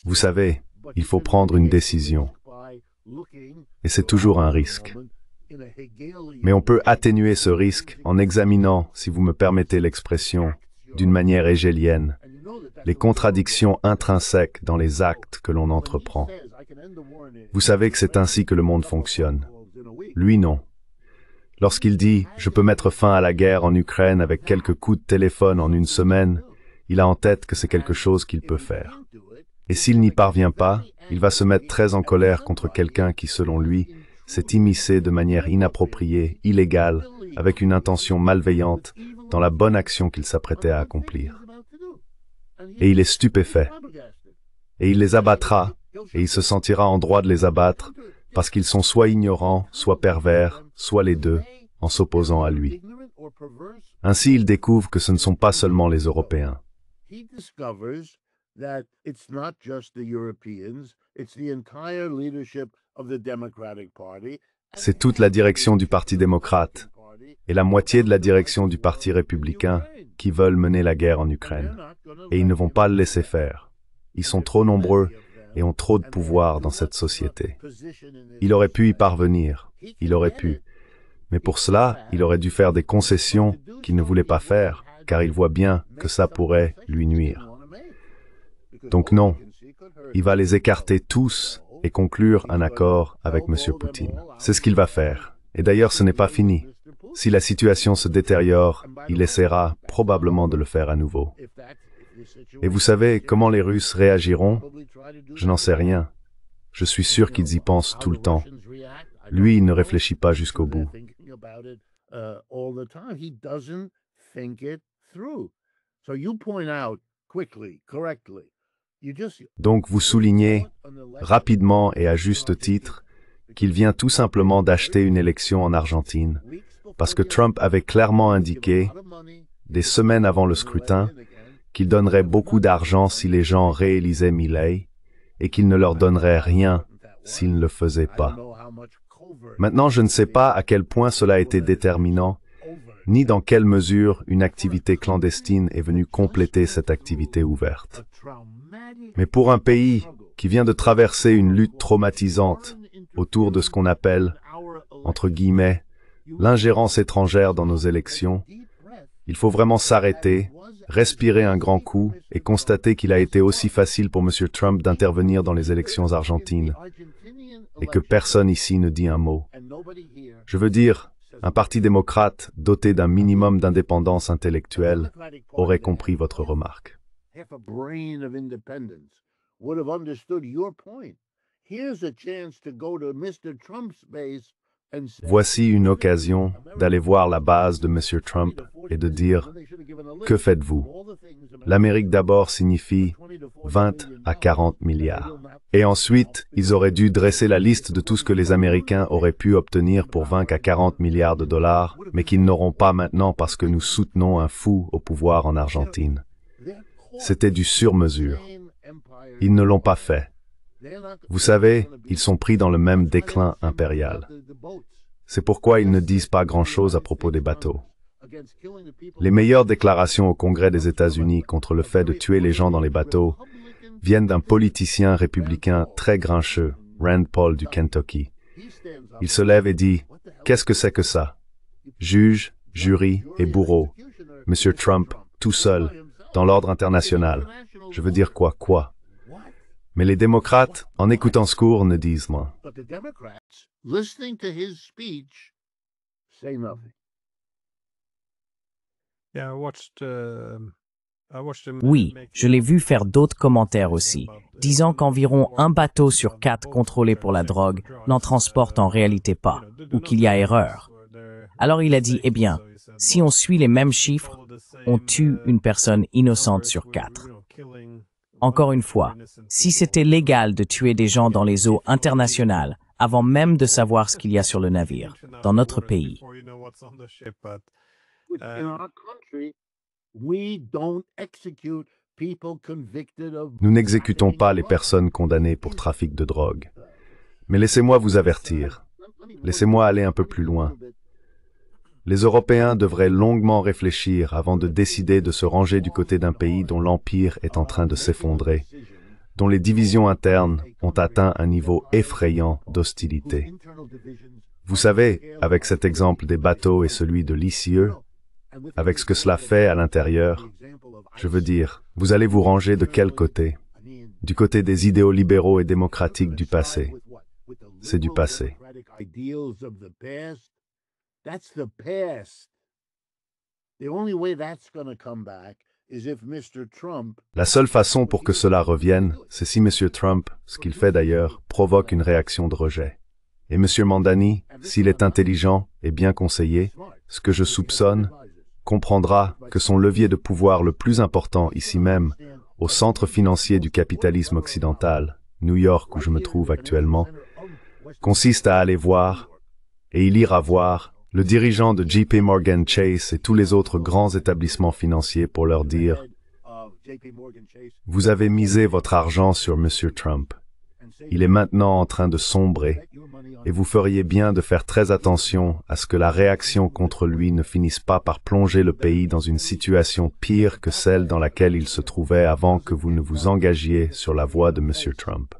Vous savez, il faut prendre une décision. Et c'est toujours un risque. Mais on peut atténuer ce risque en examinant, si vous me permettez l'expression, d'une manière hégélienne, les contradictions intrinsèques dans les actes que l'on entreprend. Vous savez que c'est ainsi que le monde fonctionne. Lui, non. Lorsqu'il dit « Je peux mettre fin à la guerre en Ukraine avec quelques coups de téléphone en une semaine », il a en tête que c'est quelque chose qu'il peut faire. Et s'il n'y parvient pas, il va se mettre très en colère contre quelqu'un qui, selon lui, s'est immiscé de manière inappropriée, illégale, avec une intention malveillante, dans la bonne action qu'il s'apprêtait à accomplir. Et il est stupéfait. Et il les abattra, et il se sentira en droit de les abattre, parce qu'ils sont soit ignorants, soit pervers, soit les deux, en s'opposant à lui. Ainsi, il découvre que ce ne sont pas seulement les Européens. C'est toute la direction du Parti démocrate et la moitié de la direction du Parti républicain qui veulent mener la guerre en Ukraine. Et ils ne vont pas le laisser faire. Ils sont trop nombreux et ont trop de pouvoir dans cette société. Il aurait pu y parvenir, il aurait pu. Mais pour cela, il aurait dû faire des concessions qu'il ne voulait pas faire, car il voit bien que ça pourrait lui nuire. Donc non, il va les écarter tous et conclure un accord avec M. Poutine. C'est ce qu'il va faire. Et d'ailleurs, ce n'est pas fini. Si la situation se détériore, il essaiera probablement de le faire à nouveau. Et vous savez comment les Russes réagiront? Je n'en sais rien. Je suis sûr qu'ils y pensent tout le temps. Lui, il ne réfléchit pas jusqu'au bout. Donc vous soulignez rapidement et à juste titre qu'il vient tout simplement d'acheter une élection en Argentine, parce que Trump avait clairement indiqué, des semaines avant le scrutin, qu'il donnerait beaucoup d'argent si les gens réélisaient Milei, et qu'il ne leur donnerait rien s'ils ne le faisaient pas. Maintenant, je ne sais pas à quel point cela a été déterminant, ni dans quelle mesure une activité clandestine est venue compléter cette activité ouverte. Mais pour un pays qui vient de traverser une lutte traumatisante autour de ce qu'on appelle, entre guillemets, l'ingérence étrangère dans nos élections, il faut vraiment s'arrêter, respirer un grand coup et constater qu'il a été aussi facile pour M. Trump d'intervenir dans les élections argentines et que personne ici ne dit un mot. Je veux dire, un parti démocrate doté d'un minimum d'indépendance intellectuelle aurait compris votre remarque. Voici une occasion d'aller voir la base de M. Trump et de dire « Que faites-vous » L'Amérique d'abord signifie 20 à 40 milliards. Et ensuite, ils auraient dû dresser la liste de tout ce que les Américains auraient pu obtenir pour 20 à 40 milliards de dollars, mais qu'ils n'auront pas maintenant parce que nous soutenons un fou au pouvoir en Argentine. C'était du sur-mesure. Ils ne l'ont pas fait. Vous savez, ils sont pris dans le même déclin impérial. C'est pourquoi ils ne disent pas grand-chose à propos des bateaux. Les meilleures déclarations au Congrès des États-Unis contre le fait de tuer les gens dans les bateaux viennent d'un politicien républicain très grincheux, Rand Paul du Kentucky. Il se lève et dit « Qu'est-ce que c'est que ça ?» Juge, jury et bourreau. Monsieur Trump, tout seul, dans l'ordre international. Je veux dire quoi? Mais les démocrates, en écoutant ce cours, ne disent rien. Oui, je l'ai vu faire d'autres commentaires aussi, disant qu'environ 1 bateau sur 4 contrôlé pour la drogue n'en transporte en réalité pas, ou qu'il y a erreur. Alors il a dit, eh bien, si on suit les mêmes chiffres, on tue une personne innocente sur 4. Encore une fois, si c'était légal de tuer des gens dans les eaux internationales, avant même de savoir ce qu'il y a sur le navire, dans notre pays. Nous n'exécutons pas les personnes condamnées pour trafic de drogue. Mais laissez-moi vous avertir. Laissez-moi aller un peu plus loin. Les Européens devraient longuement réfléchir avant de décider de se ranger du côté d'un pays dont l'empire est en train de s'effondrer, dont les divisions internes ont atteint un niveau effrayant d'hostilité. Vous savez, avec cet exemple des bateaux et celui de l'ICE, avec ce que cela fait à l'intérieur, je veux dire, vous allez vous ranger de quel côté? Du côté des idéaux libéraux et démocratiques du passé. C'est du passé. La seule façon pour que cela revienne, c'est si M. Trump, ce qu'il fait d'ailleurs, provoque une réaction de rejet. Et M. Mandani, s'il est intelligent et bien conseillé, ce que je soupçonne, comprendra que son levier de pouvoir le plus important ici même, au centre financier du capitalisme occidental, New York où je me trouve actuellement, consiste à aller voir, et il ira voir, le dirigeant de JP Morgan Chase et tous les autres grands établissements financiers pour leur dire « Vous avez misé votre argent sur M. Trump. Il est maintenant en train de sombrer et vous feriez bien de faire très attention à ce que la réaction contre lui ne finisse pas par plonger le pays dans une situation pire que celle dans laquelle il se trouvait avant que vous ne vous engagiez sur la voie de M. Trump. »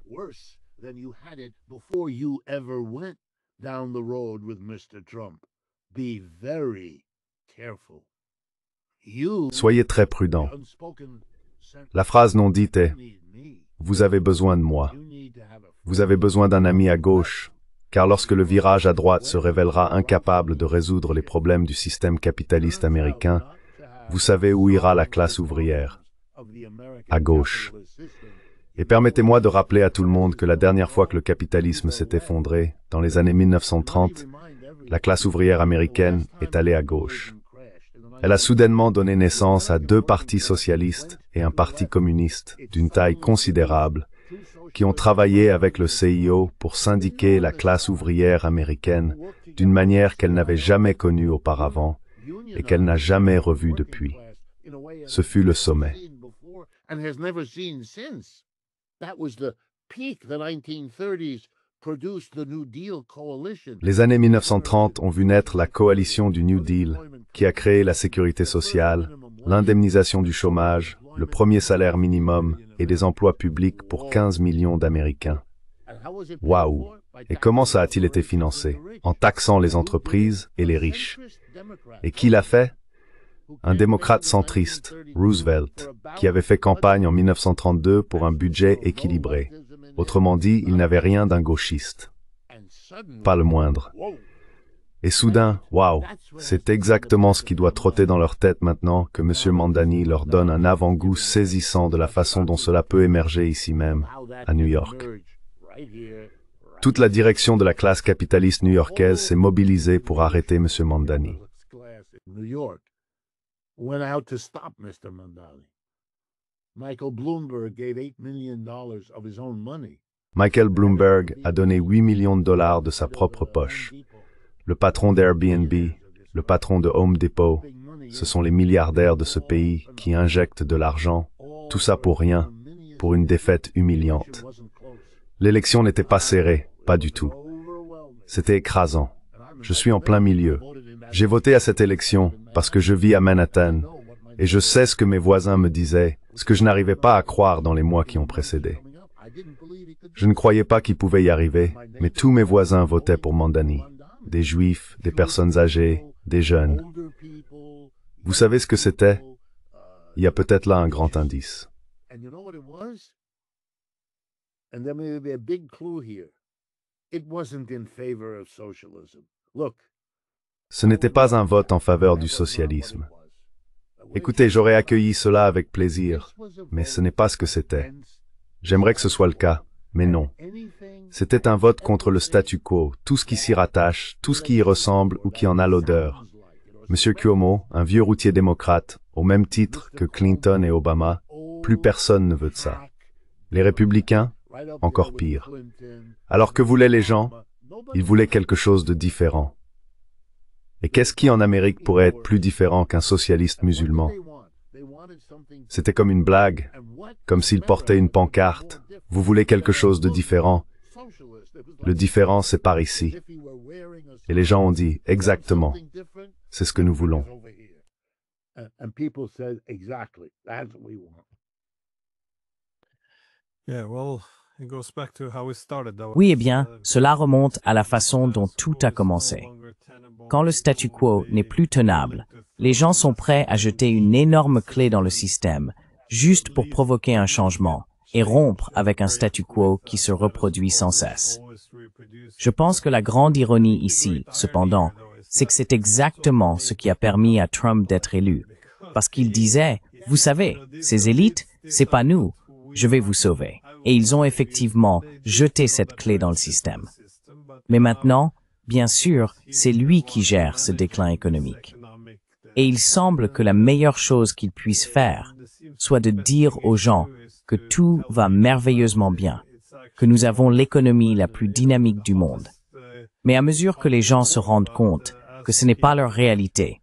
Soyez très prudent. La phrase non dite est « Vous avez besoin de moi. Vous avez besoin d'un ami à gauche, car lorsque le virage à droite se révélera incapable de résoudre les problèmes du système capitaliste américain, vous savez où ira la classe ouvrière. À gauche. » Et permettez-moi de rappeler à tout le monde que la dernière fois que le capitalisme s'est effondré, dans les années 1930, la classe ouvrière américaine est allée à gauche. Elle a soudainement donné naissance à deux partis socialistes et un parti communiste d'une taille considérable, qui ont travaillé avec le CIO pour syndiquer la classe ouvrière américaine d'une manière qu'elle n'avait jamais connue auparavant et qu'elle n'a jamais revue depuis. Ce fut le sommet. Les années 1930 ont vu naître la coalition du New Deal, qui a créé la sécurité sociale, l'indemnisation du chômage, le premier salaire minimum et des emplois publics pour 15 millions d'Américains. Waouh! Et comment ça a-t-il été financé? En taxant les entreprises et les riches. Et qui l'a fait? Un démocrate centriste, Roosevelt, qui avait fait campagne en 1932 pour un budget équilibré. Autrement dit, il n'avait rien d'un gauchiste. Pas le moindre. Et soudain, waouh, c'est exactement ce qui doit trotter dans leur tête maintenant que M. Mamdani leur donne un avant-goût saisissant de la façon dont cela peut émerger ici même, à New York. Toute la direction de la classe capitaliste new-yorkaise s'est mobilisée pour arrêter M. Mamdani. Michael Bloomberg a donné 8 millions de dollars de sa propre poche. Le patron d'Airbnb, le patron de Home Depot, ce sont les milliardaires de ce pays qui injectent de l'argent, tout ça pour rien, pour une défaite humiliante. L'élection n'était pas serrée, pas du tout. C'était écrasant. Je suis en plein milieu. J'ai voté à cette élection parce que je vis à Manhattan et je sais ce que mes voisins me disaient, ce que je n'arrivais pas à croire dans les mois qui ont précédé. Je ne croyais pas qu'il pouvait y arriver, mais tous mes voisins votaient pour Mamdani. Des juifs, des personnes âgées, des jeunes. Vous savez ce que c'était? Il y a peut-être là un grand indice. Ce n'était pas un vote en faveur du socialisme. Écoutez, j'aurais accueilli cela avec plaisir, mais ce n'est pas ce que c'était. J'aimerais que ce soit le cas, mais non. C'était un vote contre le statu quo, tout ce qui s'y rattache, tout ce qui y ressemble ou qui en a l'odeur. Monsieur Cuomo, un vieux routier démocrate, au même titre que Clinton et Obama, plus personne ne veut de ça. Les républicains, encore pire. Alors que voulaient les gens? Ils voulaient quelque chose de différent. Et qu'est-ce qui en Amérique pourrait être plus différent qu'un socialiste musulman? C'était comme une blague, comme s'il portait une pancarte. Vous voulez quelque chose de différent? Le différent, c'est par ici. Et les gens ont dit, exactement, c'est ce que nous voulons. Oui, eh bien, cela remonte à la façon dont tout a commencé. Quand le statu quo n'est plus tenable, les gens sont prêts à jeter une énorme clé dans le système, juste pour provoquer un changement et rompre avec un statu quo qui se reproduit sans cesse. Je pense que la grande ironie ici, cependant, c'est que c'est exactement ce qui a permis à Trump d'être élu. Parce qu'il disait, vous savez, ces élites, c'est pas nous, je vais vous sauver. Et ils ont effectivement jeté cette clé dans le système. Mais maintenant, bien sûr, c'est lui qui gère ce déclin économique. Et il semble que la meilleure chose qu'il puisse faire soit de dire aux gens que tout va merveilleusement bien, que nous avons l'économie la plus dynamique du monde. Mais à mesure que les gens se rendent compte que ce n'est pas leur réalité,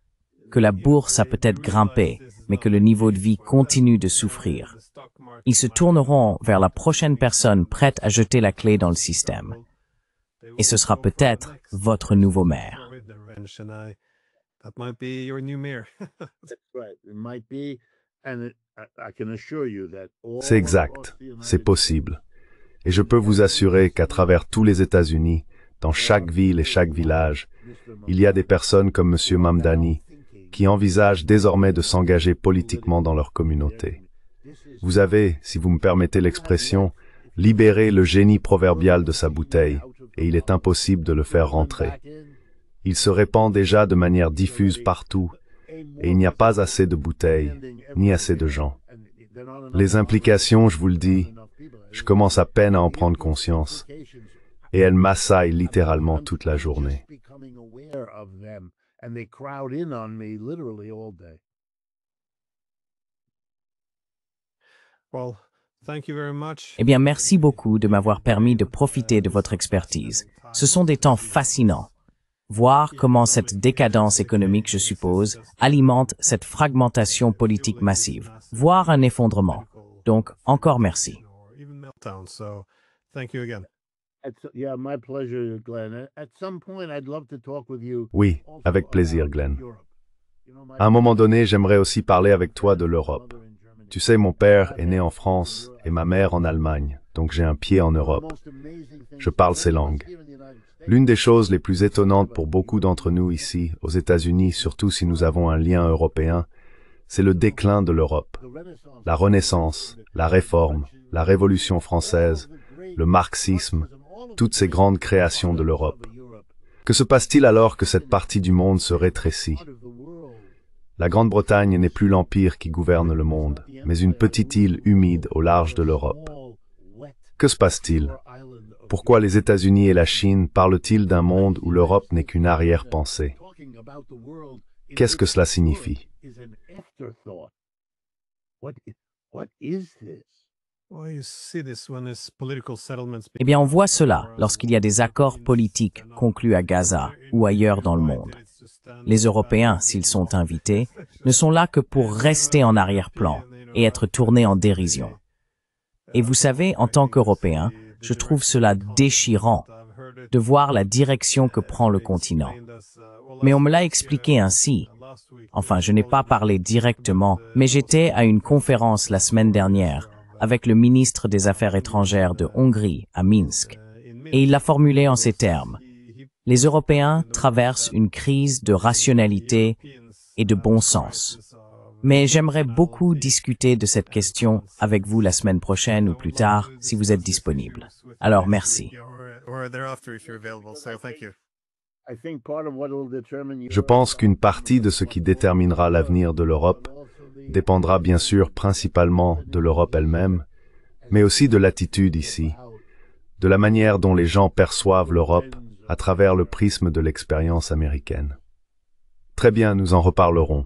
que la bourse a peut-être grimpé, mais que le niveau de vie continue de souffrir. Ils se tourneront vers la prochaine personne prête à jeter la clé dans le système. Et ce sera peut-être votre nouveau maire. C'est exact, c'est possible. Et je peux vous assurer qu'à travers tous les États-Unis, dans chaque ville et chaque village, il y a des personnes comme M. Mamdani qui envisagent désormais de s'engager politiquement dans leur communauté. Vous avez, si vous me permettez l'expression, libéré le génie proverbial de sa bouteille, et il est impossible de le faire rentrer. Il se répand déjà de manière diffuse partout, et il n'y a pas assez de bouteilles, ni assez de gens. Les implications, je vous le dis, je commence à peine à en prendre conscience, et elles m'assaillent littéralement toute la journée. Eh bien, merci beaucoup de m'avoir permis de profiter de votre expertise. Ce sont des temps fascinants. Voir comment cette décadence économique, je suppose, alimente cette fragmentation politique massive. Voir un effondrement. Donc, encore merci. Oui, avec plaisir, Glenn. À un moment donné, j'aimerais aussi parler avec toi de l'Europe. Tu sais, mon père est né en France et ma mère en Allemagne, donc j'ai un pied en Europe. Je parle ces langues. L'une des choses les plus étonnantes pour beaucoup d'entre nous ici, aux États-Unis, surtout si nous avons un lien européen, c'est le déclin de l'Europe. La Renaissance, la Réforme, la Révolution française, le marxisme, toutes ces grandes créations de l'Europe. Que se passe-t-il alors que cette partie du monde se rétrécit? La Grande-Bretagne n'est plus l'empire qui gouverne le monde, mais une petite île humide au large de l'Europe. Que se passe-t-il? Pourquoi les États-Unis et la Chine parlent-ils d'un monde où l'Europe n'est qu'une arrière-pensée? Qu'est-ce que cela signifie? Eh bien, on voit cela lorsqu'il y a des accords politiques conclus à Gaza ou ailleurs dans le monde. Les Européens, s'ils sont invités, ne sont là que pour rester en arrière-plan et être tournés en dérision. Et vous savez, en tant qu'Européen, je trouve cela déchirant de voir la direction que prend le continent. Mais on me l'a expliqué ainsi. Enfin, je n'ai pas parlé directement, mais j'étais à une conférence la semaine dernière avec le ministre des Affaires étrangères de Hongrie à Minsk. Et il l'a formulé en ces termes. Les Européens traversent une crise de rationalité et de bon sens. Mais j'aimerais beaucoup discuter de cette question avec vous la semaine prochaine ou plus tard, si vous êtes disponible. Alors, merci. Je pense qu'une partie de ce qui déterminera l'avenir de l'Europe dépendra bien sûr principalement de l'Europe elle-même, mais aussi de l'attitude ici, de la manière dont les gens perçoivent l'Europe à travers le prisme de l'expérience américaine. Très bien, nous en reparlerons.